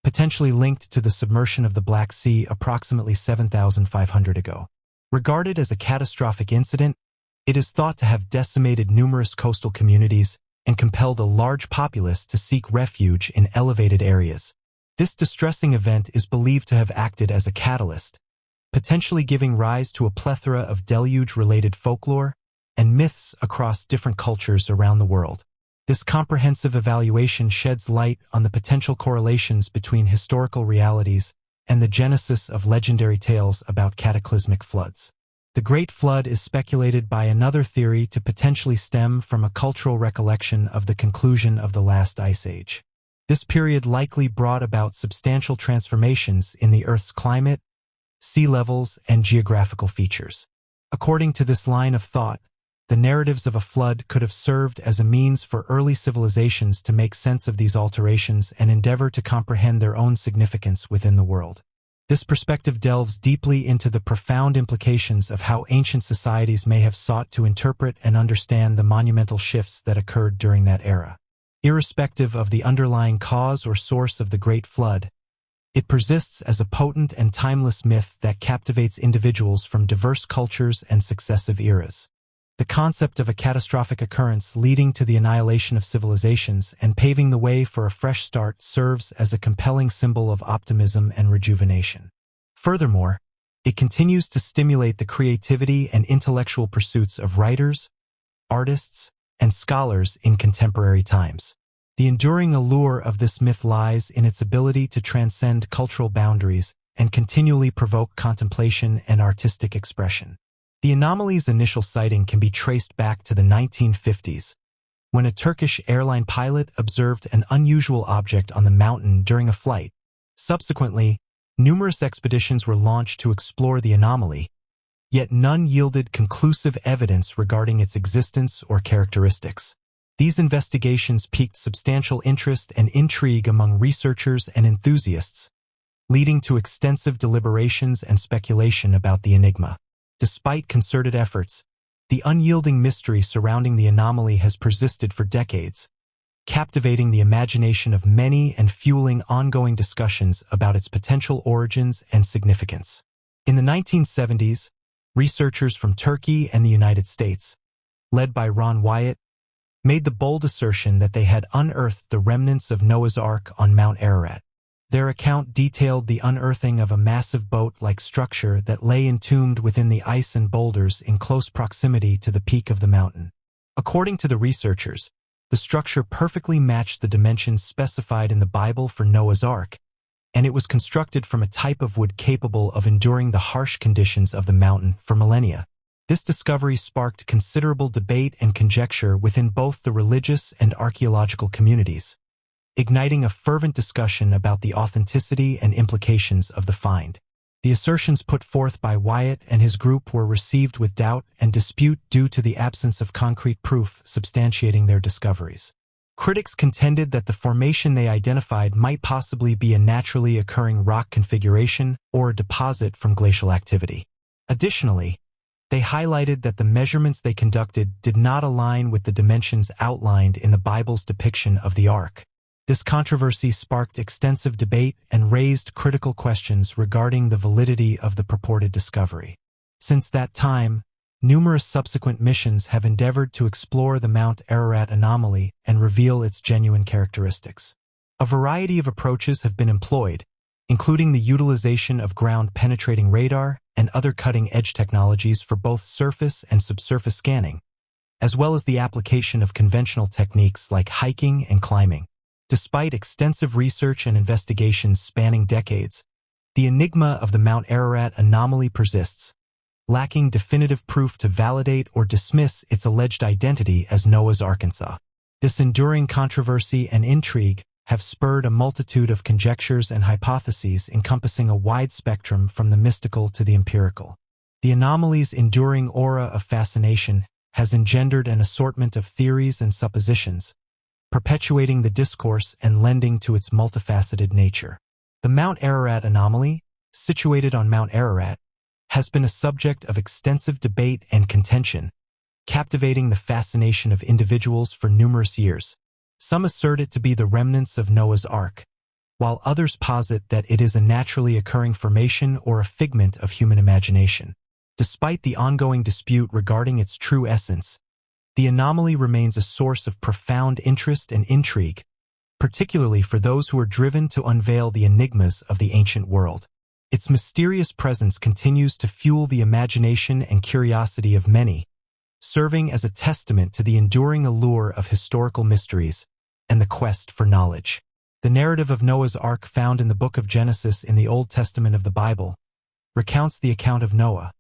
potentially linked to the submersion of the Black Sea approximately 7,500 ago. Regarded as a catastrophic incident, it is thought to have decimated numerous coastal communities and compelled a large populace to seek refuge in elevated areas. This distressing event is believed to have acted as a catalyst, potentially giving rise to a plethora of deluge-related folklore and myths across different cultures around the world. This comprehensive evaluation sheds light on the potential correlations between historical realities and the genesis of legendary tales about cataclysmic floods. The Great Flood is speculated by another theory to potentially stem from a cultural recollection of the conclusion of the last ice age. This period likely brought about substantial transformations in the Earth's climate, sea levels, and geographical features. According to this line of thought, the narratives of a flood could have served as a means for early civilizations to make sense of these alterations and endeavor to comprehend their own significance within the world. This perspective delves deeply into the profound implications of how ancient societies may have sought to interpret and understand the monumental shifts that occurred during that era. Irrespective of the underlying cause or source of the Great Flood, it persists as a potent and timeless myth that captivates individuals from diverse cultures and successive eras. The concept of a catastrophic occurrence leading to the annihilation of civilizations and paving the way for a fresh start serves as a compelling symbol of optimism and rejuvenation. Furthermore, it continues to stimulate the creativity and intellectual pursuits of writers, artists, and scholars in contemporary times. The enduring allure of this myth lies in its ability to transcend cultural boundaries and continually provoke contemplation and artistic expression. The anomaly's initial sighting can be traced back to the 1950s, when a Turkish airline pilot observed an unusual object on the mountain during a flight. Subsequently, numerous expeditions were launched to explore the anomaly, yet none yielded conclusive evidence regarding its existence or characteristics. These investigations piqued substantial interest and intrigue among researchers and enthusiasts, leading to extensive deliberations and speculation about the enigma. Despite concerted efforts, the unyielding mystery surrounding the anomaly has persisted for decades, captivating the imagination of many and fueling ongoing discussions about its potential origins and significance. In the 1970s, researchers from Turkey and the United States, led by Ron Wyatt, made the bold assertion that they had unearthed the remnants of Noah's Ark on Mount Ararat. Their account detailed the unearthing of a massive boat-like structure that lay entombed within the ice and boulders in close proximity to the peak of the mountain. According to the researchers, the structure perfectly matched the dimensions specified in the Bible for Noah's Ark, and it was constructed from a type of wood capable of enduring the harsh conditions of the mountain for millennia. This discovery sparked considerable debate and conjecture within both the religious and archaeological communities, igniting a fervent discussion about the authenticity and implications of the find. The assertions put forth by Wyatt and his group were received with doubt and dispute due to the absence of concrete proof substantiating their discoveries. Critics contended that the formation they identified might possibly be a naturally occurring rock configuration or a deposit from glacial activity. Additionally, they highlighted that the measurements they conducted did not align with the dimensions outlined in the Bible's depiction of the Ark. This controversy sparked extensive debate and raised critical questions regarding the validity of the purported discovery. Since that time, numerous subsequent missions have endeavored to explore the Mount Ararat anomaly and reveal its genuine characteristics. A variety of approaches have been employed, including the utilization of ground-penetrating radar and other cutting-edge technologies for both surface and subsurface scanning, as well as the application of conventional techniques like hiking and climbing. Despite extensive research and investigations spanning decades, the enigma of the Mount Ararat anomaly persists, lacking definitive proof to validate or dismiss its alleged identity as Noah's Arkansas. This enduring controversy and intrigue have spurred a multitude of conjectures and hypotheses encompassing a wide spectrum from the mystical to the empirical. The anomaly's enduring aura of fascination has engendered an assortment of theories and suppositions, perpetuating the discourse and lending to its multifaceted nature. The Mount Ararat anomaly, situated on Mount Ararat, has been a subject of extensive debate and contention, captivating the fascination of individuals for numerous years. Some assert it to be the remnants of Noah's Ark, while others posit that it is a naturally occurring formation or a figment of human imagination. Despite the ongoing dispute regarding its true essence, the anomaly remains a source of profound interest and intrigue, particularly for those who are driven to unveil the enigmas of the ancient world. Its mysterious presence continues to fuel the imagination and curiosity of many, serving as a testament to the enduring allure of historical mysteries and the quest for knowledge. The narrative of Noah's Ark found in the book of Genesis in the Old Testament of the Bible recounts the account of Noah,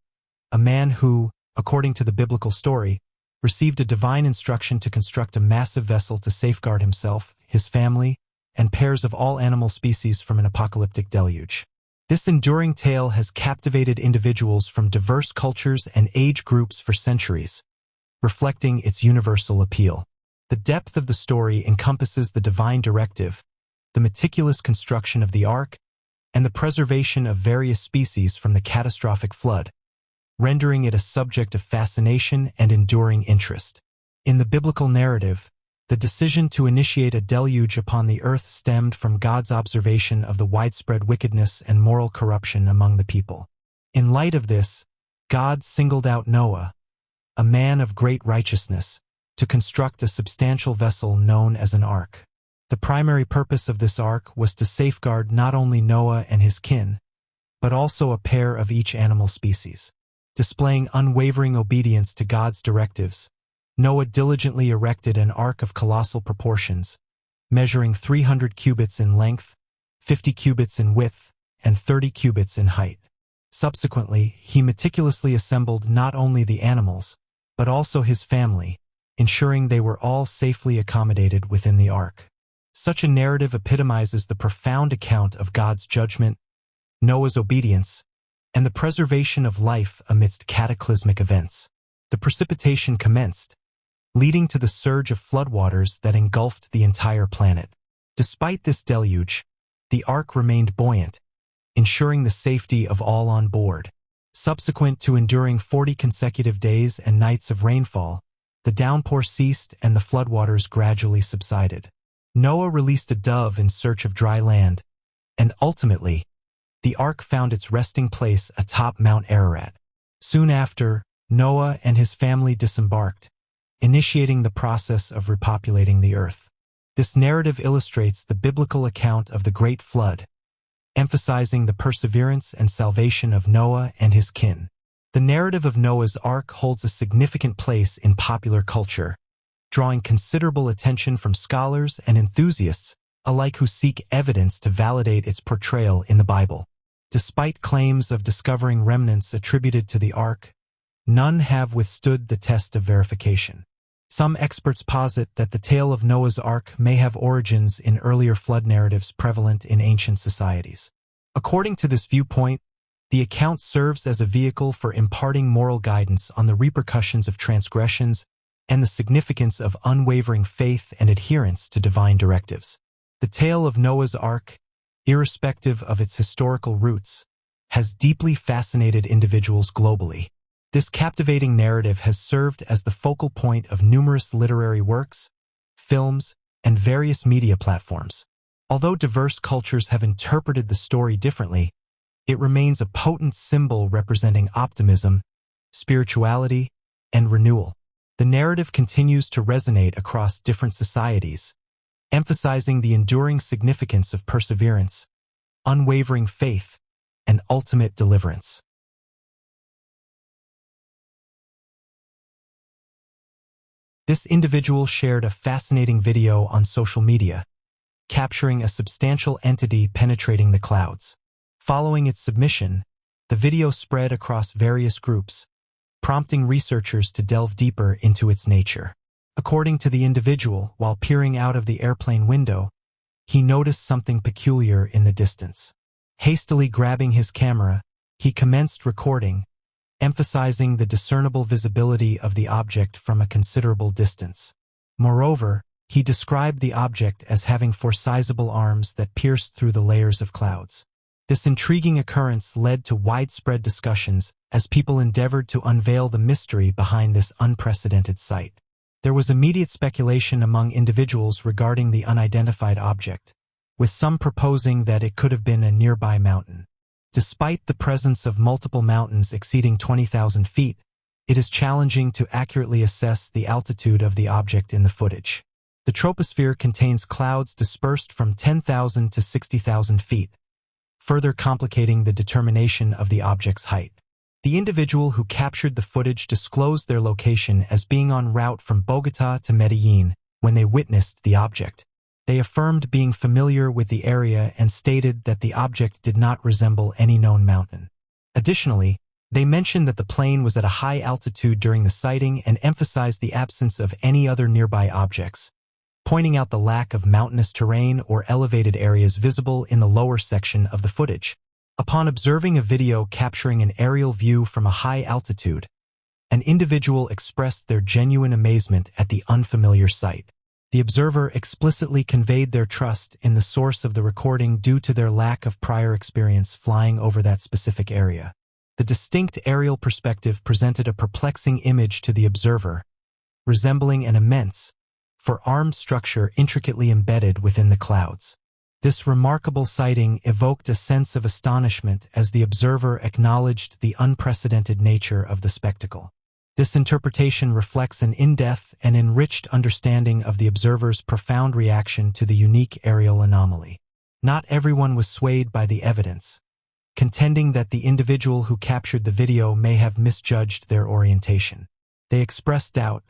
a man who, according to the biblical story, received a divine instruction to construct a massive vessel to safeguard himself, his family, and pairs of all animal species from an apocalyptic deluge. This enduring tale has captivated individuals from diverse cultures and age groups for centuries, reflecting its universal appeal. The depth of the story encompasses the divine directive, the meticulous construction of the ark, and the preservation of various species from the catastrophic flood, rendering it a subject of fascination and enduring interest. In the biblical narrative, the decision to initiate a deluge upon the earth stemmed from God's observation of the widespread wickedness and moral corruption among the people. In light of this, God singled out Noah, a man of great righteousness, to construct a substantial vessel known as an ark. The primary purpose of this ark was to safeguard not only Noah and his kin, but also a pair of each animal species. Displaying unwavering obedience to God's directives, Noah diligently erected an ark of colossal proportions, measuring 300 cubits in length, 50 cubits in width, and 30 cubits in height. Subsequently, he meticulously assembled not only the animals, but also his family, ensuring they were all safely accommodated within the ark. Such a narrative epitomizes the profound account of God's judgment, Noah's obedience, and the preservation of life amidst cataclysmic events. The precipitation commenced, leading to the surge of floodwaters that engulfed the entire planet. Despite this deluge, the ark remained buoyant, ensuring the safety of all on board. Subsequent to enduring 40 consecutive days and nights of rainfall, the downpour ceased and the floodwaters gradually subsided. Noah released a dove in search of dry land, and ultimately, the ark found its resting place atop Mount Ararat. Soon after, Noah and his family disembarked, initiating the process of repopulating the earth. This narrative illustrates the biblical account of the Great Flood, emphasizing the perseverance and salvation of Noah and his kin. The narrative of Noah's Ark holds a significant place in popular culture, drawing considerable attention from scholars and enthusiasts alike who seek evidence to validate its portrayal in the Bible. Despite claims of discovering remnants attributed to the Ark, none have withstood the test of verification. Some experts posit that the tale of Noah's Ark may have origins in earlier flood narratives prevalent in ancient societies. According to this viewpoint, The account serves as a vehicle for imparting moral guidance on the repercussions of transgressions and the significance of unwavering faith and adherence to divine directives. The tale of Noah's Ark, irrespective of its historical roots, has deeply fascinated individuals globally. This captivating narrative has served as the focal point of numerous literary works, films, and various media platforms. Although diverse cultures have interpreted the story differently, it remains a potent symbol representing optimism, spirituality, and renewal. The narrative continues to resonate across different societies, emphasizing the enduring significance of perseverance, unwavering faith, and ultimate deliverance. This individual shared a fascinating video on social media, capturing a substantial entity penetrating the clouds. Following its submission, the video spread across various groups, prompting researchers to delve deeper into its nature. According to the individual, while peering out of the airplane window, he noticed something peculiar in the distance. Hastily grabbing his camera, he commenced recording, emphasizing the discernible visibility of the object from a considerable distance. Moreover, he described the object as having four sizable arms that pierced through the layers of clouds. This intriguing occurrence led to widespread discussions as people endeavored to unveil the mystery behind this unprecedented sight. There was immediate speculation among individuals regarding the unidentified object, with some proposing that it could have been a nearby mountain. Despite the presence of multiple mountains exceeding 20,000 feet, it is challenging to accurately assess the altitude of the object in the footage. The troposphere contains clouds dispersed from 10,000 to 60,000 feet, further complicating the determination of the object's height. The individual who captured the footage disclosed their location as being en route from Bogotá to Medellín when they witnessed the object. They affirmed being familiar with the area and stated that the object did not resemble any known mountain. Additionally, they mentioned that the plane was at a high altitude during the sighting and emphasized the absence of any other nearby objects, pointing out the lack of mountainous terrain or elevated areas visible in the lower section of the footage. Upon observing a video capturing an aerial view from a high altitude, an individual expressed their genuine amazement at the unfamiliar sight. The observer explicitly conveyed their trust in the source of the recording due to their lack of prior experience flying over that specific area. The distinct aerial perspective presented a perplexing image to the observer, resembling an immense, four-armed structure intricately embedded within the clouds. This remarkable sighting evoked a sense of astonishment as the observer acknowledged the unprecedented nature of the spectacle. This interpretation reflects an in-depth and enriched understanding of the observer's profound reaction to the unique aerial anomaly. Not everyone was swayed by the evidence, contending that the individual who captured the video may have misjudged their orientation. They expressed doubt,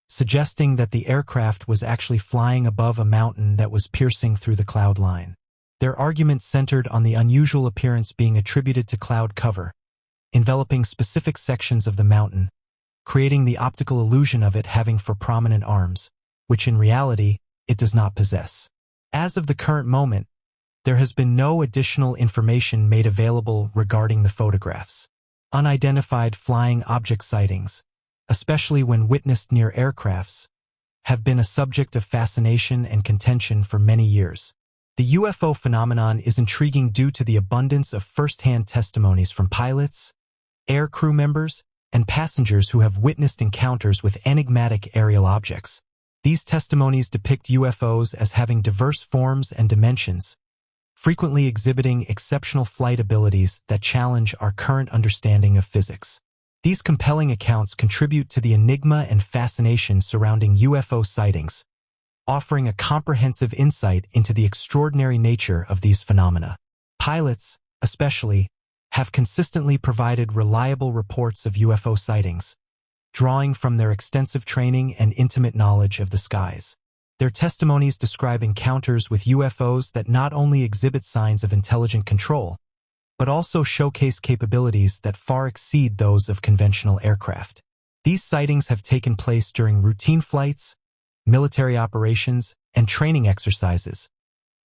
suggesting that the aircraft was actually flying above a mountain that was piercing through the cloud line. Their argument centered on the unusual appearance being attributed to cloud cover, enveloping specific sections of the mountain, creating the optical illusion of it having four prominent arms, which in reality, it does not possess. As of the current moment, there has been no additional information made available regarding the photographs. Unidentified flying object sightings, especially when witnessed near aircrafts, have been a subject of fascination and contention for many years. The UFO phenomenon is intriguing due to the abundance of first-hand testimonies from pilots, air crew members, and passengers who have witnessed encounters with enigmatic aerial objects. These testimonies depict UFOs as having diverse forms and dimensions, frequently exhibiting exceptional flight abilities that challenge our current understanding of physics. These compelling accounts contribute to the enigma and fascination surrounding UFO sightings, offering a comprehensive insight into the extraordinary nature of these phenomena. Pilots, especially, have consistently provided reliable reports of UFO sightings, drawing from their extensive training and intimate knowledge of the skies. Their testimonies describe encounters with UFOs that not only exhibit signs of intelligent control, but also showcase capabilities that far exceed those of conventional aircraft. These sightings have taken place during routine flights, military operations, and training exercises,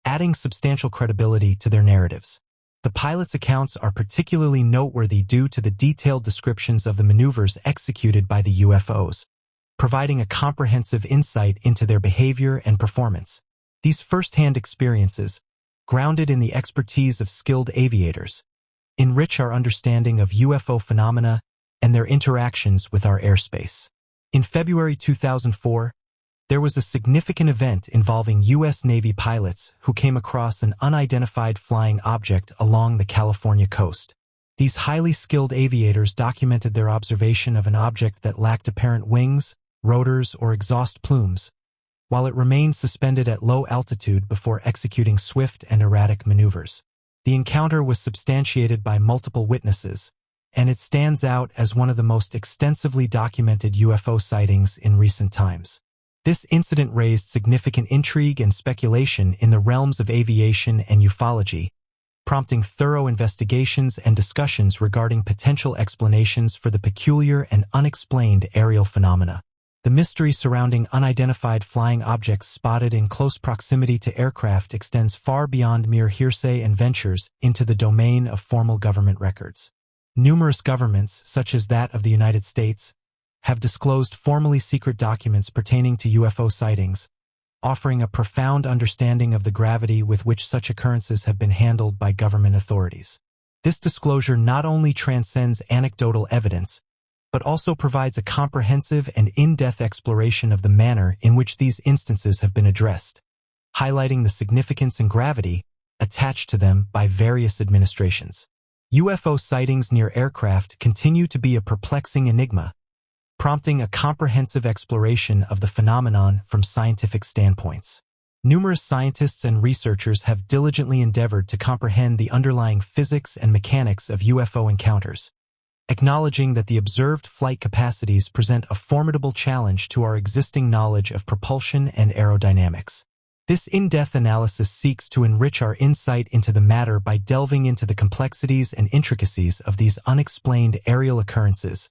adding substantial credibility to their narratives. The pilots' accounts are particularly noteworthy due to the detailed descriptions of the maneuvers executed by the UFOs, providing a comprehensive insight into their behavior and performance. These first-hand experiences, grounded in the expertise of skilled aviators, enrich our understanding of UFO phenomena and their interactions with our airspace. In February 2004, there was a significant event involving U.S. Navy pilots who came across an unidentified flying object along the California coast. These highly skilled aviators documented their observation of an object that lacked apparent wings, rotors, or exhaust plumes, while it remained suspended at low altitude before executing swift and erratic maneuvers. The encounter was substantiated by multiple witnesses, and it stands out as one of the most extensively documented UFO sightings in recent times. This incident raised significant intrigue and speculation in the realms of aviation and ufology, prompting thorough investigations and discussions regarding potential explanations for the peculiar and unexplained aerial phenomena. The mystery surrounding unidentified flying objects spotted in close proximity to aircraft extends far beyond mere hearsay and ventures into the domain of formal government records. Numerous governments, such as that of the United States, have disclosed formally secret documents pertaining to UFO sightings, offering a profound understanding of the gravity with which such occurrences have been handled by government authorities. This disclosure not only transcends anecdotal evidence, but also provides a comprehensive and in-depth exploration of the manner in which these instances have been addressed, highlighting the significance and gravity attached to them by various administrations. UFO sightings near aircraft continue to be a perplexing enigma, prompting a comprehensive exploration of the phenomenon from scientific standpoints. Numerous scientists and researchers have diligently endeavored to comprehend the underlying physics and mechanics of UFO encounters, acknowledging that the observed flight capacities present a formidable challenge to our existing knowledge of propulsion and aerodynamics. This in-depth analysis seeks to enrich our insight into the matter by delving into the complexities and intricacies of these unexplained aerial occurrences,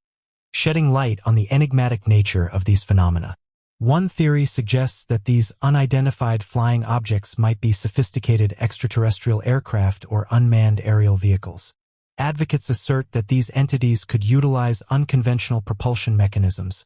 shedding light on the enigmatic nature of these phenomena. One theory suggests that these unidentified flying objects might be sophisticated extraterrestrial aircraft or unmanned aerial vehicles. Advocates assert that these entities could utilize unconventional propulsion mechanisms,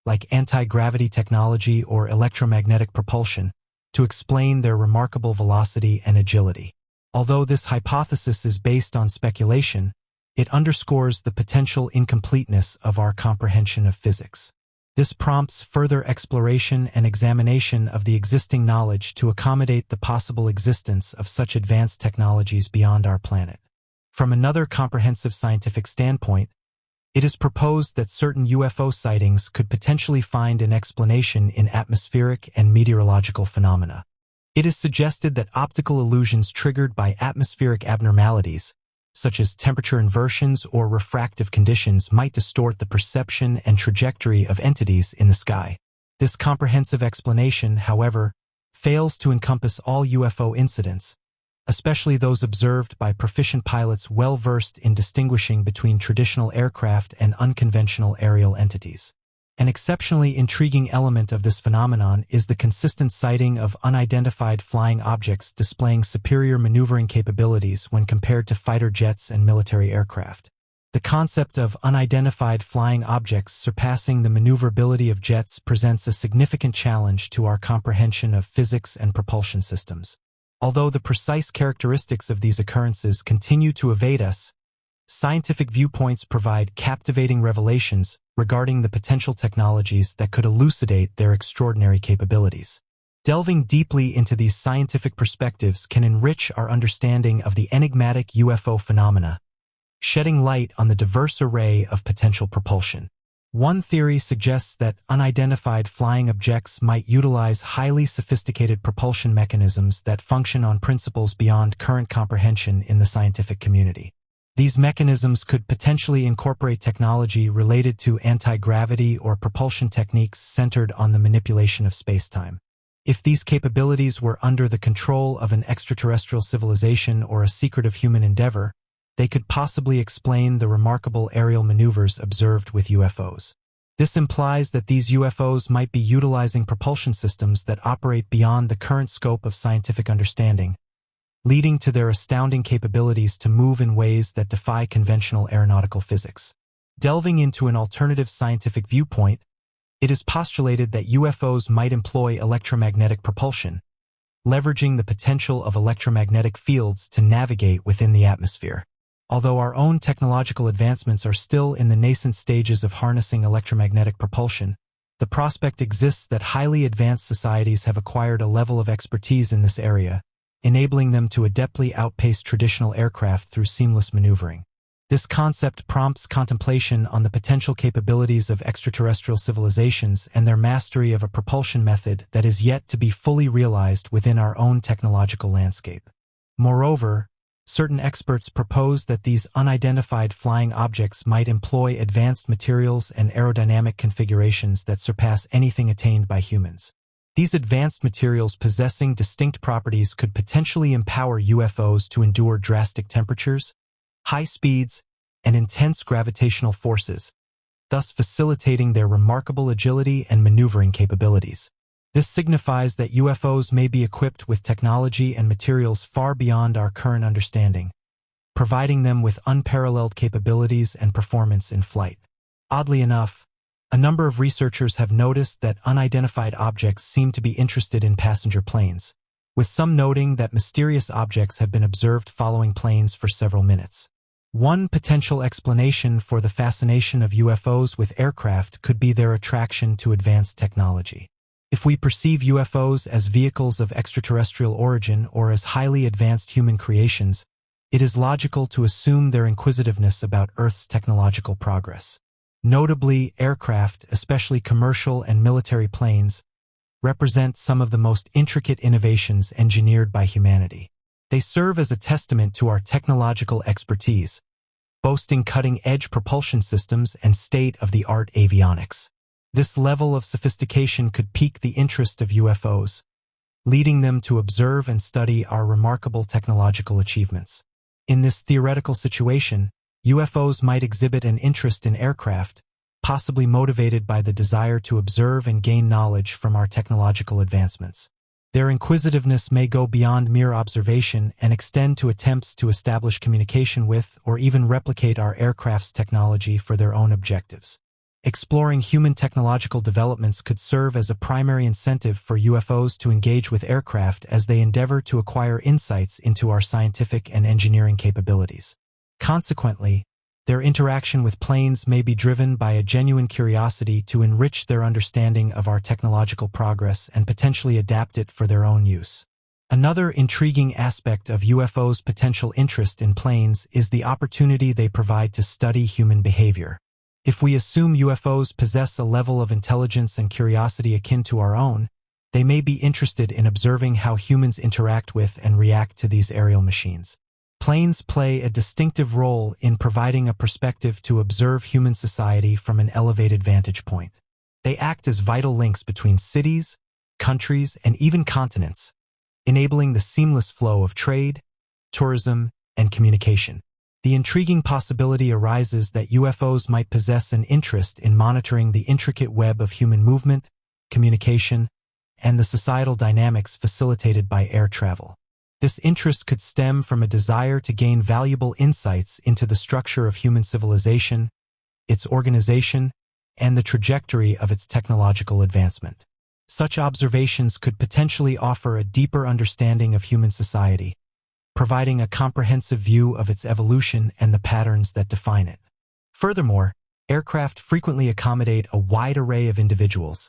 like anti-gravity technology or electromagnetic propulsion, to explain their remarkable velocity and agility. Although this hypothesis is based on speculation, it underscores the potential incompleteness of our comprehension of physics. This prompts further exploration and examination of the existing knowledge to accommodate the possible existence of such advanced technologies beyond our planet. From another comprehensive scientific standpoint, it is proposed that certain UFO sightings could potentially find an explanation in atmospheric and meteorological phenomena. It is suggested that optical illusions triggered by atmospheric abnormalities, such as temperature inversions or refractive conditions, might distort the perception and trajectory of entities in the sky. This comprehensive explanation, however, fails to encompass all UFO incidents, especially those observed by proficient pilots well-versed in distinguishing between traditional aircraft and unconventional aerial entities. An exceptionally intriguing element of this phenomenon is the consistent sighting of unidentified flying objects displaying superior maneuvering capabilities when compared to fighter jets and military aircraft. The concept of unidentified flying objects surpassing the maneuverability of jets presents a significant challenge to our comprehension of physics and propulsion systems. Although the precise characteristics of these occurrences continue to evade us, scientific viewpoints provide captivating revelations regarding the potential technologies that could elucidate their extraordinary capabilities. Delving deeply into these scientific perspectives can enrich our understanding of the enigmatic UFO phenomena, shedding light on the diverse array of potential propulsion. One theory suggests that unidentified flying objects might utilize highly sophisticated propulsion mechanisms that function on principles beyond current comprehension in the scientific community. These mechanisms could potentially incorporate technology related to anti-gravity or propulsion techniques centered on the manipulation of space-time. If these capabilities were under the control of an extraterrestrial civilization or a secretive human endeavor, they could possibly explain the remarkable aerial maneuvers observed with UFOs. This implies that these UFOs might be utilizing propulsion systems that operate beyond the current scope of scientific understanding, leading to their astounding capabilities to move in ways that defy conventional aeronautical physics. Delving into an alternative scientific viewpoint, it is postulated that UFOs might employ electromagnetic propulsion, leveraging the potential of electromagnetic fields to navigate within the atmosphere. Although our own technological advancements are still in the nascent stages of harnessing electromagnetic propulsion, the prospect exists that highly advanced societies have acquired a level of expertise in this area, enabling them to adeptly outpace traditional aircraft through seamless maneuvering. This concept prompts contemplation on the potential capabilities of extraterrestrial civilizations and their mastery of a propulsion method that is yet to be fully realized within our own technological landscape. Moreover, certain experts propose that these unidentified flying objects might employ advanced materials and aerodynamic configurations that surpass anything attained by humans. These advanced materials possessing distinct properties could potentially empower UFOs to endure drastic temperatures, high speeds, and intense gravitational forces, thus facilitating their remarkable agility and maneuvering capabilities. This signifies that UFOs may be equipped with technology and materials far beyond our current understanding, providing them with unparalleled capabilities and performance in flight. Oddly enough, a number of researchers have noticed that unidentified objects seem to be interested in passenger planes, with some noting that mysterious objects have been observed following planes for several minutes. One potential explanation for the fascination of UFOs with aircraft could be their attraction to advanced technology. If we perceive UFOs as vehicles of extraterrestrial origin or as highly advanced human creations, it is logical to assume their inquisitiveness about Earth's technological progress. Notably, aircraft, especially commercial and military planes, represent some of the most intricate innovations engineered by humanity. They serve as a testament to our technological expertise, boasting cutting-edge propulsion systems and state-of-the-art avionics. This level of sophistication could pique the interest of UFOs, leading them to observe and study our remarkable technological achievements. In this theoretical situation, UFOs might exhibit an interest in aircraft, possibly motivated by the desire to observe and gain knowledge from our technological advancements. Their inquisitiveness may go beyond mere observation and extend to attempts to establish communication with or even replicate our aircraft's technology for their own objectives. Exploring human technological developments could serve as a primary incentive for UFOs to engage with aircraft as they endeavor to acquire insights into our scientific and engineering capabilities. Consequently, their interaction with planes may be driven by a genuine curiosity to enrich their understanding of our technological progress and potentially adapt it for their own use. Another intriguing aspect of UFOs' potential interest in planes is the opportunity they provide to study human behavior. If we assume UFOs possess a level of intelligence and curiosity akin to our own, they may be interested in observing how humans interact with and react to these aerial machines. Planes play a distinctive role in providing a perspective to observe human society from an elevated vantage point. They act as vital links between cities, countries, and even continents, enabling the seamless flow of trade, tourism, and communication. The intriguing possibility arises that UFOs might possess an interest in monitoring the intricate web of human movement, communication, and the societal dynamics facilitated by air travel. This interest could stem from a desire to gain valuable insights into the structure of human civilization, its organization, and the trajectory of its technological advancement. Such observations could potentially offer a deeper understanding of human society, providing a comprehensive view of its evolution and the patterns that define it. Furthermore, aircraft frequently accommodate a wide array of individuals,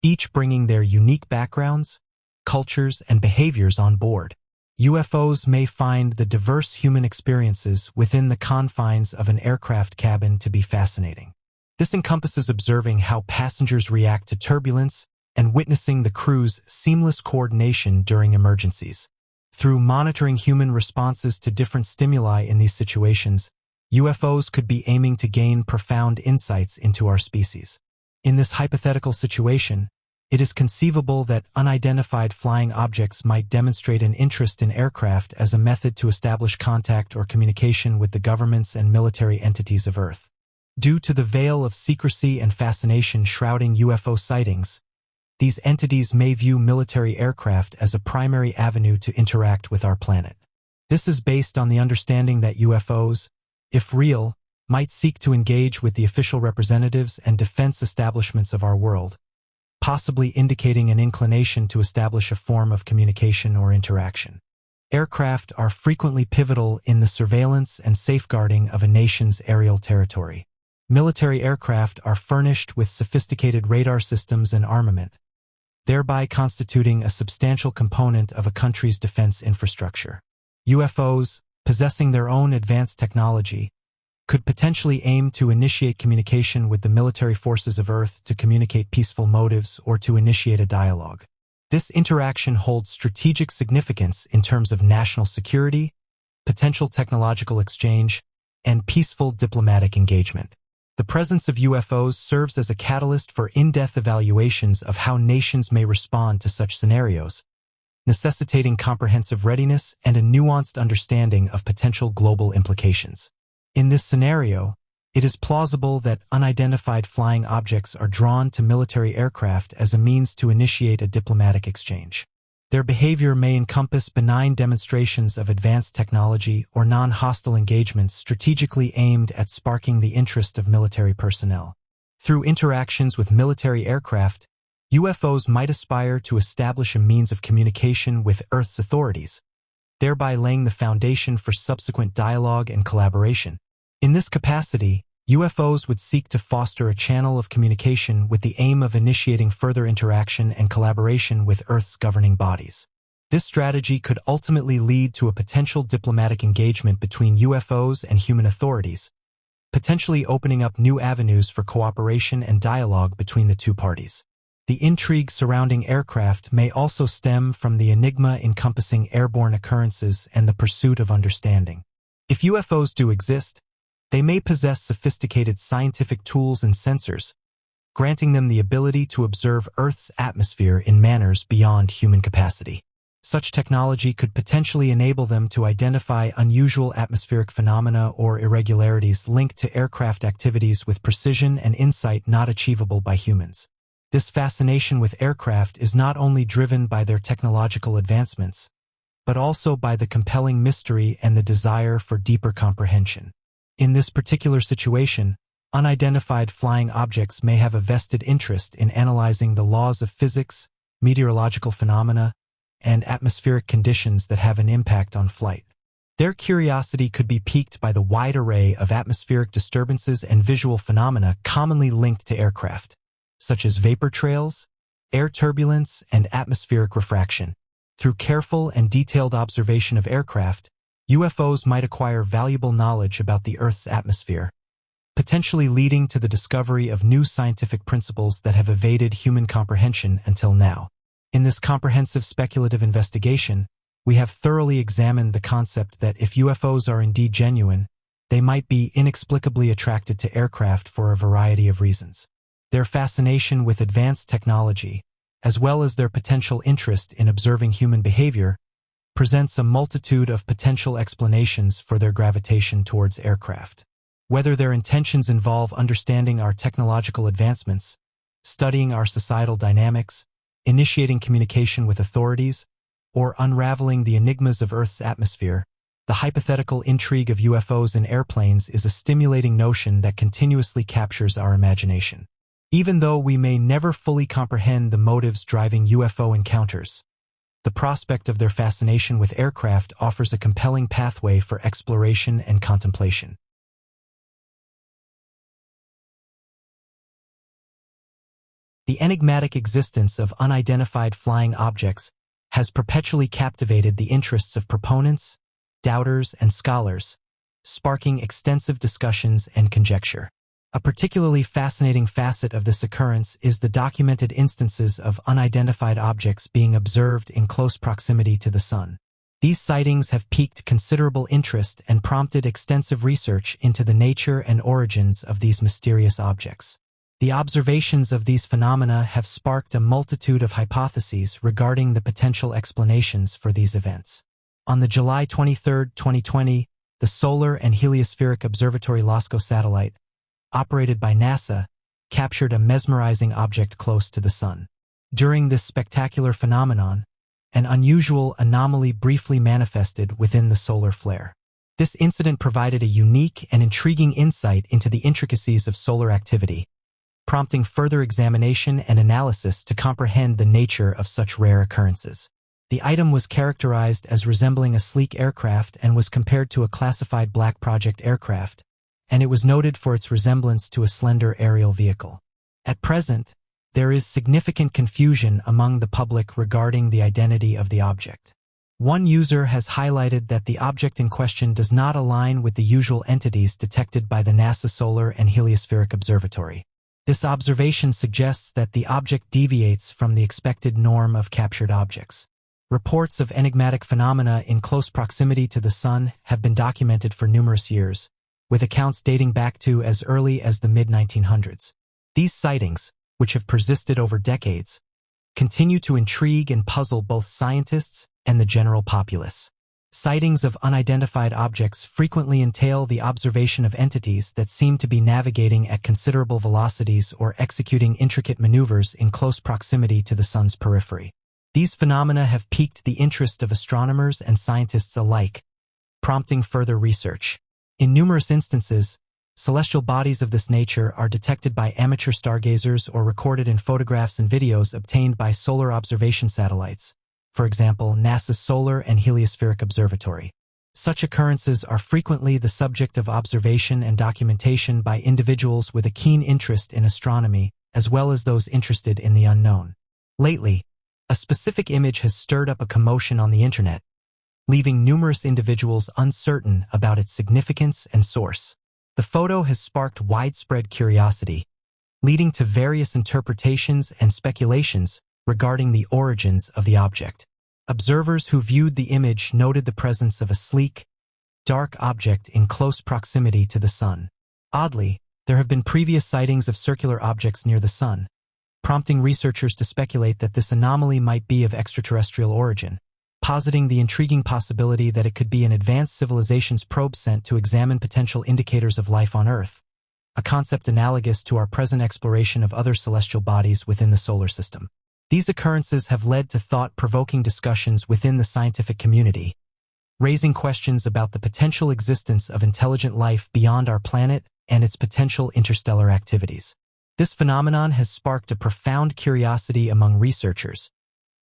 each bringing their unique backgrounds, cultures, and behaviors on board. UFOs may find the diverse human experiences within the confines of an aircraft cabin to be fascinating. This encompasses observing how passengers react to turbulence and witnessing the crew's seamless coordination during emergencies. Through monitoring human responses to different stimuli in these situations, UFOs could be aiming to gain profound insights into our species. In this hypothetical situation, it is conceivable that unidentified flying objects might demonstrate an interest in aircraft as a method to establish contact or communication with the governments and military entities of Earth. Due to the veil of secrecy and fascination shrouding UFO sightings, these entities may view military aircraft as a primary avenue to interact with our planet. This is based on the understanding that UFOs, if real, might seek to engage with the official representatives and defense establishments of our world, possibly indicating an inclination to establish a form of communication or interaction. Aircraft are frequently pivotal in the surveillance and safeguarding of a nation's aerial territory. Military aircraft are furnished with sophisticated radar systems and armament, thereby constituting a substantial component of a country's defense infrastructure. UFOs, possessing their own advanced technology, could potentially aim to initiate communication with the military forces of Earth to communicate peaceful motives or to initiate a dialogue. This interaction holds strategic significance in terms of national security, potential technological exchange, and peaceful diplomatic engagement. The presence of UFOs serves as a catalyst for in-depth evaluations of how nations may respond to such scenarios, necessitating comprehensive readiness and a nuanced understanding of potential global implications. In this scenario, it is plausible that unidentified flying objects are drawn to military aircraft as a means to initiate a diplomatic exchange. Their behavior may encompass benign demonstrations of advanced technology or non-hostile engagements strategically aimed at sparking the interest of military personnel. Through interactions with military aircraft, UFOs might aspire to establish a means of communication with Earth's authorities, thereby laying the foundation for subsequent dialogue and collaboration. In this capacity, UFOs would seek to foster a channel of communication with the aim of initiating further interaction and collaboration with Earth's governing bodies. This strategy could ultimately lead to a potential diplomatic engagement between UFOs and human authorities, potentially opening up new avenues for cooperation and dialogue between the two parties. The intrigue surrounding aircraft may also stem from the enigma encompassing airborne occurrences and the pursuit of understanding. If UFOs do exist, they may possess sophisticated scientific tools and sensors, granting them the ability to observe Earth's atmosphere in manners beyond human capacity. Such technology could potentially enable them to identify unusual atmospheric phenomena or irregularities linked to aircraft activities with precision and insight not achievable by humans. This fascination with aircraft is not only driven by their technological advancements, but also by the compelling mystery and the desire for deeper comprehension. In this particular situation, unidentified flying objects may have a vested interest in analyzing the laws of physics, meteorological phenomena, and atmospheric conditions that have an impact on flight. Their curiosity could be piqued by the wide array of atmospheric disturbances and visual phenomena commonly linked to aircraft, such as vapor trails, air turbulence, and atmospheric refraction. Through careful and detailed observation of aircraft, UFOs might acquire valuable knowledge about the Earth's atmosphere, potentially leading to the discovery of new scientific principles that have evaded human comprehension until now. In this comprehensive speculative investigation, we have thoroughly examined the concept that if UFOs are indeed genuine, they might be inexplicably attracted to aircraft for a variety of reasons. Their fascination with advanced technology, as well as their potential interest in observing human behavior, presents a multitude of potential explanations for their gravitation towards aircraft. Whether their intentions involve understanding our technological advancements, studying our societal dynamics, initiating communication with authorities, or unraveling the enigmas of Earth's atmosphere, the hypothetical intrigue of UFOs and airplanes is a stimulating notion that continuously captures our imagination. Even though we may never fully comprehend the motives driving UFO encounters, the prospect of their fascination with aircraft offers a compelling pathway for exploration and contemplation. The enigmatic existence of unidentified flying objects has perpetually captivated the interests of proponents, doubters, and scholars, sparking extensive discussions and conjecture. A particularly fascinating facet of this occurrence is the documented instances of unidentified objects being observed in close proximity to the Sun. These sightings have piqued considerable interest and prompted extensive research into the nature and origins of these mysterious objects. The observations of these phenomena have sparked a multitude of hypotheses regarding the potential explanations for these events. On the July 23, 2020, the Solar and Heliospheric Observatory LASCO satellite, operated by NASA, captured a mesmerizing object close to the Sun. During this spectacular phenomenon, an unusual anomaly briefly manifested within the solar flare. This incident provided a unique and intriguing insight into the intricacies of solar activity, prompting further examination and analysis to comprehend the nature of such rare occurrences. The item was characterized as resembling a sleek aircraft and was compared to a classified Black Project aircraft, and it was noted for its resemblance to a slender aerial vehicle. At present, there is significant confusion among the public regarding the identity of the object. One user has highlighted that the object in question does not align with the usual entities detected by the NASA Solar and Heliospheric Observatory. This observation suggests that the object deviates from the expected norm of captured objects. Reports of enigmatic phenomena in close proximity to the Sun have been documented for numerous years, with accounts dating back to as early as the mid-1900s. These sightings, which have persisted over decades, continue to intrigue and puzzle both scientists and the general populace. Sightings of unidentified objects frequently entail the observation of entities that seem to be navigating at considerable velocities or executing intricate maneuvers in close proximity to the Sun's periphery. These phenomena have piqued the interest of astronomers and scientists alike, prompting further research. In numerous instances, celestial bodies of this nature are detected by amateur stargazers or recorded in photographs and videos obtained by solar observation satellites, for example, NASA's Solar and Heliospheric Observatory. Such occurrences are frequently the subject of observation and documentation by individuals with a keen interest in astronomy, as well as those interested in the unknown. Lately, a specific image has stirred up a commotion on the internet, leaving numerous individuals uncertain about its significance and source. The photo has sparked widespread curiosity, leading to various interpretations and speculations regarding the origins of the object. Observers who viewed the image noted the presence of a sleek, dark object in close proximity to the Sun. Oddly, there have been previous sightings of circular objects near the Sun, prompting researchers to speculate that this anomaly might be of extraterrestrial origin, positing the intriguing possibility that it could be an advanced civilization's probe sent to examine potential indicators of life on Earth, a concept analogous to our present exploration of other celestial bodies within the solar system. These occurrences have led to thought-provoking discussions within the scientific community, raising questions about the potential existence of intelligent life beyond our planet and its potential interstellar activities. This phenomenon has sparked a profound curiosity among researchers,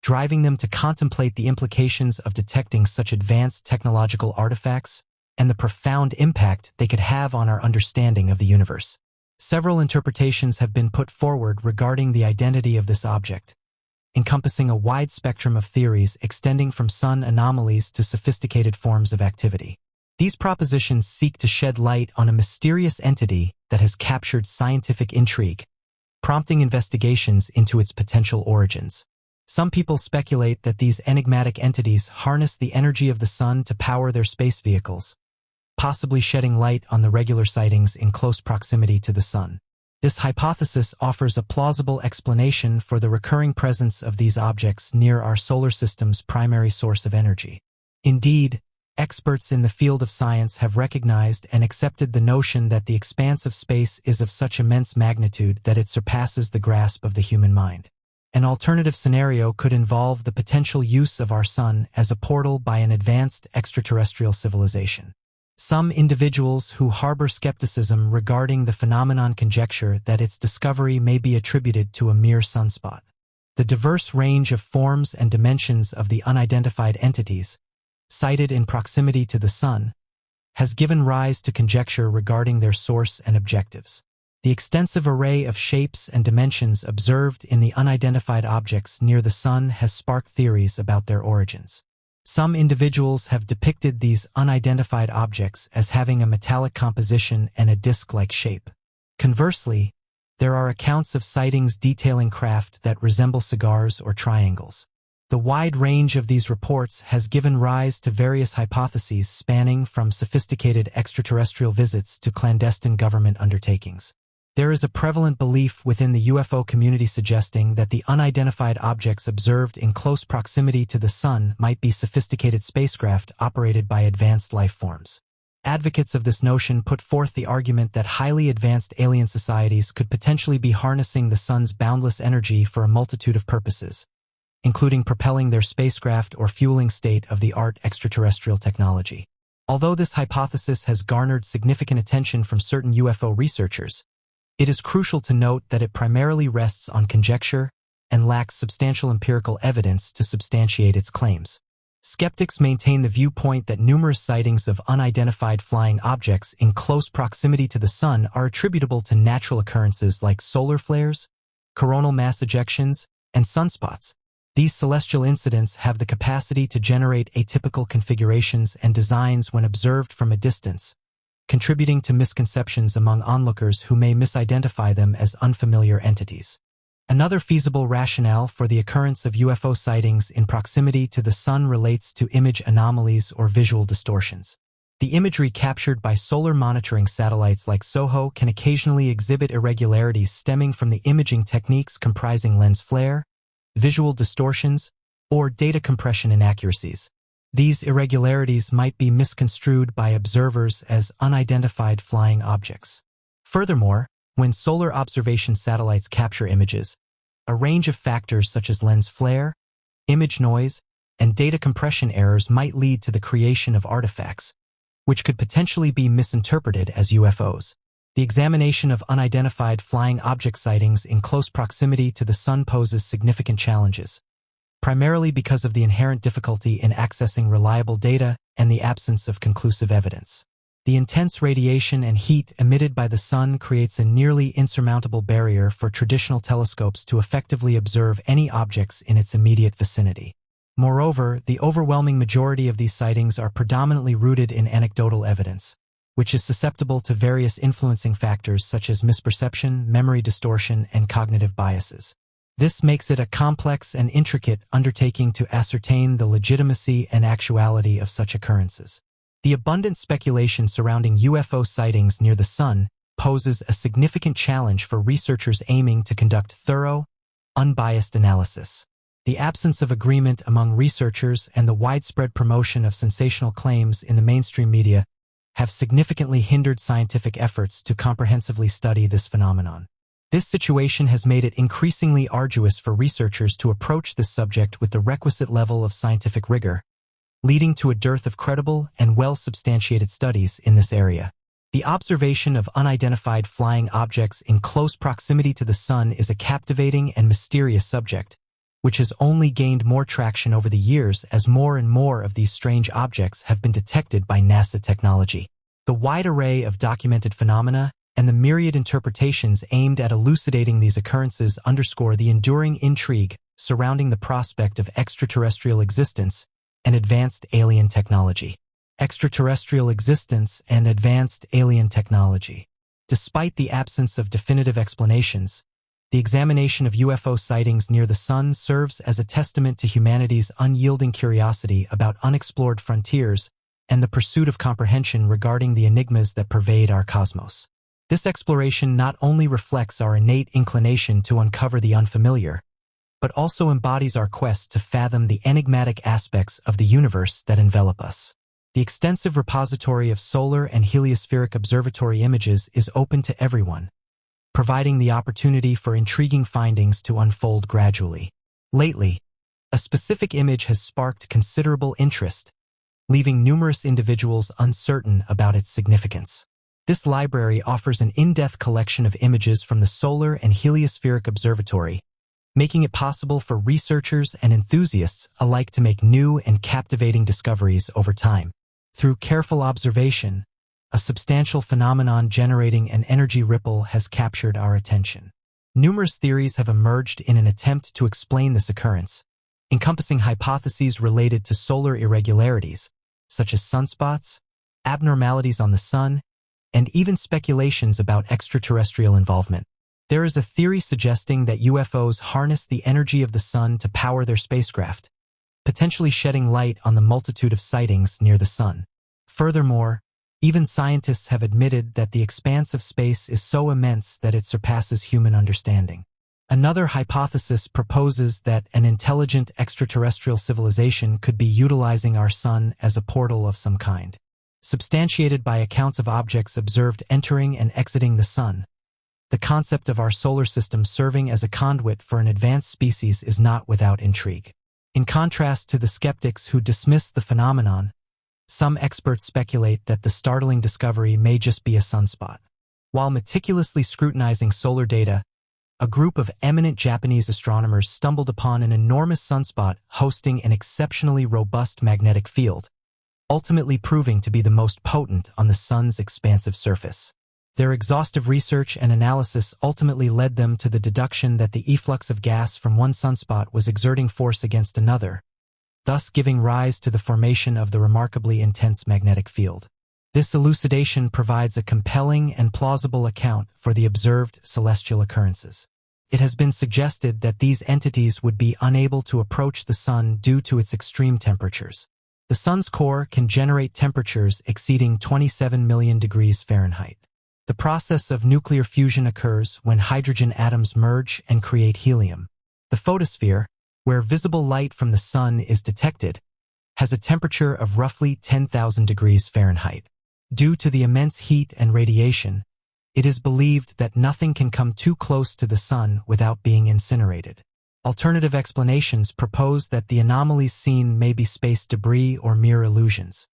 driving them to contemplate the implications of detecting such advanced technological artifacts and the profound impact they could have on our understanding of the universe. Several interpretations have been put forward regarding the identity of this object, encompassing a wide spectrum of theories extending from sun anomalies to sophisticated forms of activity. These propositions seek to shed light on a mysterious entity that has captured scientific intrigue, prompting investigations into its potential origins. Some people speculate that these enigmatic entities harness the energy of the Sun to power their space vehicles, possibly shedding light on the regular sightings in close proximity to the Sun. This hypothesis offers a plausible explanation for the recurring presence of these objects near our solar system's primary source of energy. Indeed, experts in the field of science have recognized and accepted the notion that the expanse of space is of such immense magnitude that it surpasses the grasp of the human mind. An alternative scenario could involve the potential use of our Sun as a portal by an advanced extraterrestrial civilization. Some individuals who harbor skepticism regarding the phenomenon conjecture that its discovery may be attributed to a mere sunspot. The diverse range of forms and dimensions of the unidentified entities, sighted in proximity to the Sun, has given rise to conjecture regarding their source and objectives. The extensive array of shapes and dimensions observed in the unidentified objects near the Sun has sparked theories about their origins. Some individuals have depicted these unidentified objects as having a metallic composition and a disc-like shape. Conversely, there are accounts of sightings detailing craft that resemble cigars or triangles. The wide range of these reports has given rise to various hypotheses spanning from sophisticated extraterrestrial visits to clandestine government undertakings. There is a prevalent belief within the UFO community suggesting that the unidentified objects observed in close proximity to the Sun might be sophisticated spacecraft operated by advanced life forms. Advocates of this notion put forth the argument that highly advanced alien societies could potentially be harnessing the Sun's boundless energy for a multitude of purposes, including propelling their spacecraft or fueling state-of-the-art extraterrestrial technology. Although this hypothesis has garnered significant attention from certain UFO researchers, it is crucial to note that it primarily rests on conjecture and lacks substantial empirical evidence to substantiate its claims. Skeptics maintain the viewpoint that numerous sightings of unidentified flying objects in close proximity to the Sun are attributable to natural occurrences like solar flares, coronal mass ejections, and sunspots. These celestial incidents have the capacity to generate atypical configurations and designs when observed from a distance, contributing to misconceptions among onlookers who may misidentify them as unfamiliar entities. Another feasible rationale for the occurrence of UFO sightings in proximity to the Sun relates to image anomalies or visual distortions. The imagery captured by solar monitoring satellites like SOHO can occasionally exhibit irregularities stemming from the imaging techniques comprising lens flare, visual distortions, or data compression inaccuracies. These irregularities might be misconstrued by observers as unidentified flying objects. Furthermore, when solar observation satellites capture images, a range of factors such as lens flare, image noise, and data compression errors might lead to the creation of artifacts, which could potentially be misinterpreted as UFOs. The examination of unidentified flying object sightings in close proximity to the Sun poses significant challenges, primarily because of the inherent difficulty in accessing reliable data and the absence of conclusive evidence. The intense radiation and heat emitted by the Sun creates a nearly insurmountable barrier for traditional telescopes to effectively observe any objects in its immediate vicinity. Moreover, the overwhelming majority of these sightings are predominantly rooted in anecdotal evidence, which is susceptible to various influencing factors such as misperception, memory distortion, and cognitive biases. This makes it a complex and intricate undertaking to ascertain the legitimacy and actuality of such occurrences. The abundant speculation surrounding UFO sightings near the Sun poses a significant challenge for researchers aiming to conduct thorough, unbiased analysis. The absence of agreement among researchers and the widespread promotion of sensational claims in the mainstream media have significantly hindered scientific efforts to comprehensively study this phenomenon. This situation has made it increasingly arduous for researchers to approach this subject with the requisite level of scientific rigor, leading to a dearth of credible and well-substantiated studies in this area. The observation of unidentified flying objects in close proximity to the Sun is a captivating and mysterious subject, which has only gained more traction over the years as more and more of these strange objects have been detected by NASA technology. The wide array of documented phenomena and the myriad interpretations aimed at elucidating these occurrences underscore the enduring intrigue surrounding the prospect of extraterrestrial existence and advanced alien technology. Extraterrestrial existence and advanced alien technology. Despite the absence of definitive explanations, the examination of UFO sightings near the Sun serves as a testament to humanity's unyielding curiosity about unexplored frontiers and the pursuit of comprehension regarding the enigmas that pervade our cosmos. This exploration not only reflects our innate inclination to uncover the unfamiliar, but also embodies our quest to fathom the enigmatic aspects of the universe that envelop us. The extensive repository of solar and heliospheric observatory images is open to everyone, providing the opportunity for intriguing findings to unfold gradually. Lately, a specific image has sparked considerable interest, leaving numerous individuals uncertain about its significance. This library offers an in-depth collection of images from the Solar and Heliospheric Observatory, making it possible for researchers and enthusiasts alike to make new and captivating discoveries over time. Through careful observation, a substantial phenomenon generating an energy ripple has captured our attention. Numerous theories have emerged in an attempt to explain this occurrence, encompassing hypotheses related to solar irregularities, such as sunspots, abnormalities on the Sun, and even speculations about extraterrestrial involvement. There is a theory suggesting that UFOs harness the energy of the Sun to power their spacecraft, potentially shedding light on the multitude of sightings near the Sun. Furthermore, even scientists have admitted that the expanse of space is so immense that it surpasses human understanding. Another hypothesis proposes that an intelligent extraterrestrial civilization could be utilizing our Sun as a portal of some kind, substantiated by accounts of objects observed entering and exiting the Sun. the concept of our solar system serving as a conduit for an advanced species is not without intrigue. In contrast to the skeptics who dismiss the phenomenon, some experts speculate that the startling discovery may just be a sunspot. While meticulously scrutinizing solar data, a group of eminent Japanese astronomers stumbled upon an enormous sunspot hosting an exceptionally robust magnetic field, ultimately proving to be the most potent on the Sun's expansive surface. Their exhaustive research and analysis ultimately led them to the deduction that the efflux of gas from one sunspot was exerting force against another, thus giving rise to the formation of the remarkably intense magnetic field. This elucidation provides a compelling and plausible account for the observed celestial occurrences. It has been suggested that these entities would be unable to approach the Sun due to its extreme temperatures. The Sun's core can generate temperatures exceeding 27 million degrees Fahrenheit. The process of nuclear fusion occurs when hydrogen atoms merge and create helium. The photosphere, where visible light from the Sun is detected, has a temperature of roughly 10,000 degrees Fahrenheit. Due to the immense heat and radiation, it is believed that nothing can come too close to the Sun without being incinerated. Alternative explanations propose that the anomalies seen may be space debris or mere illusions.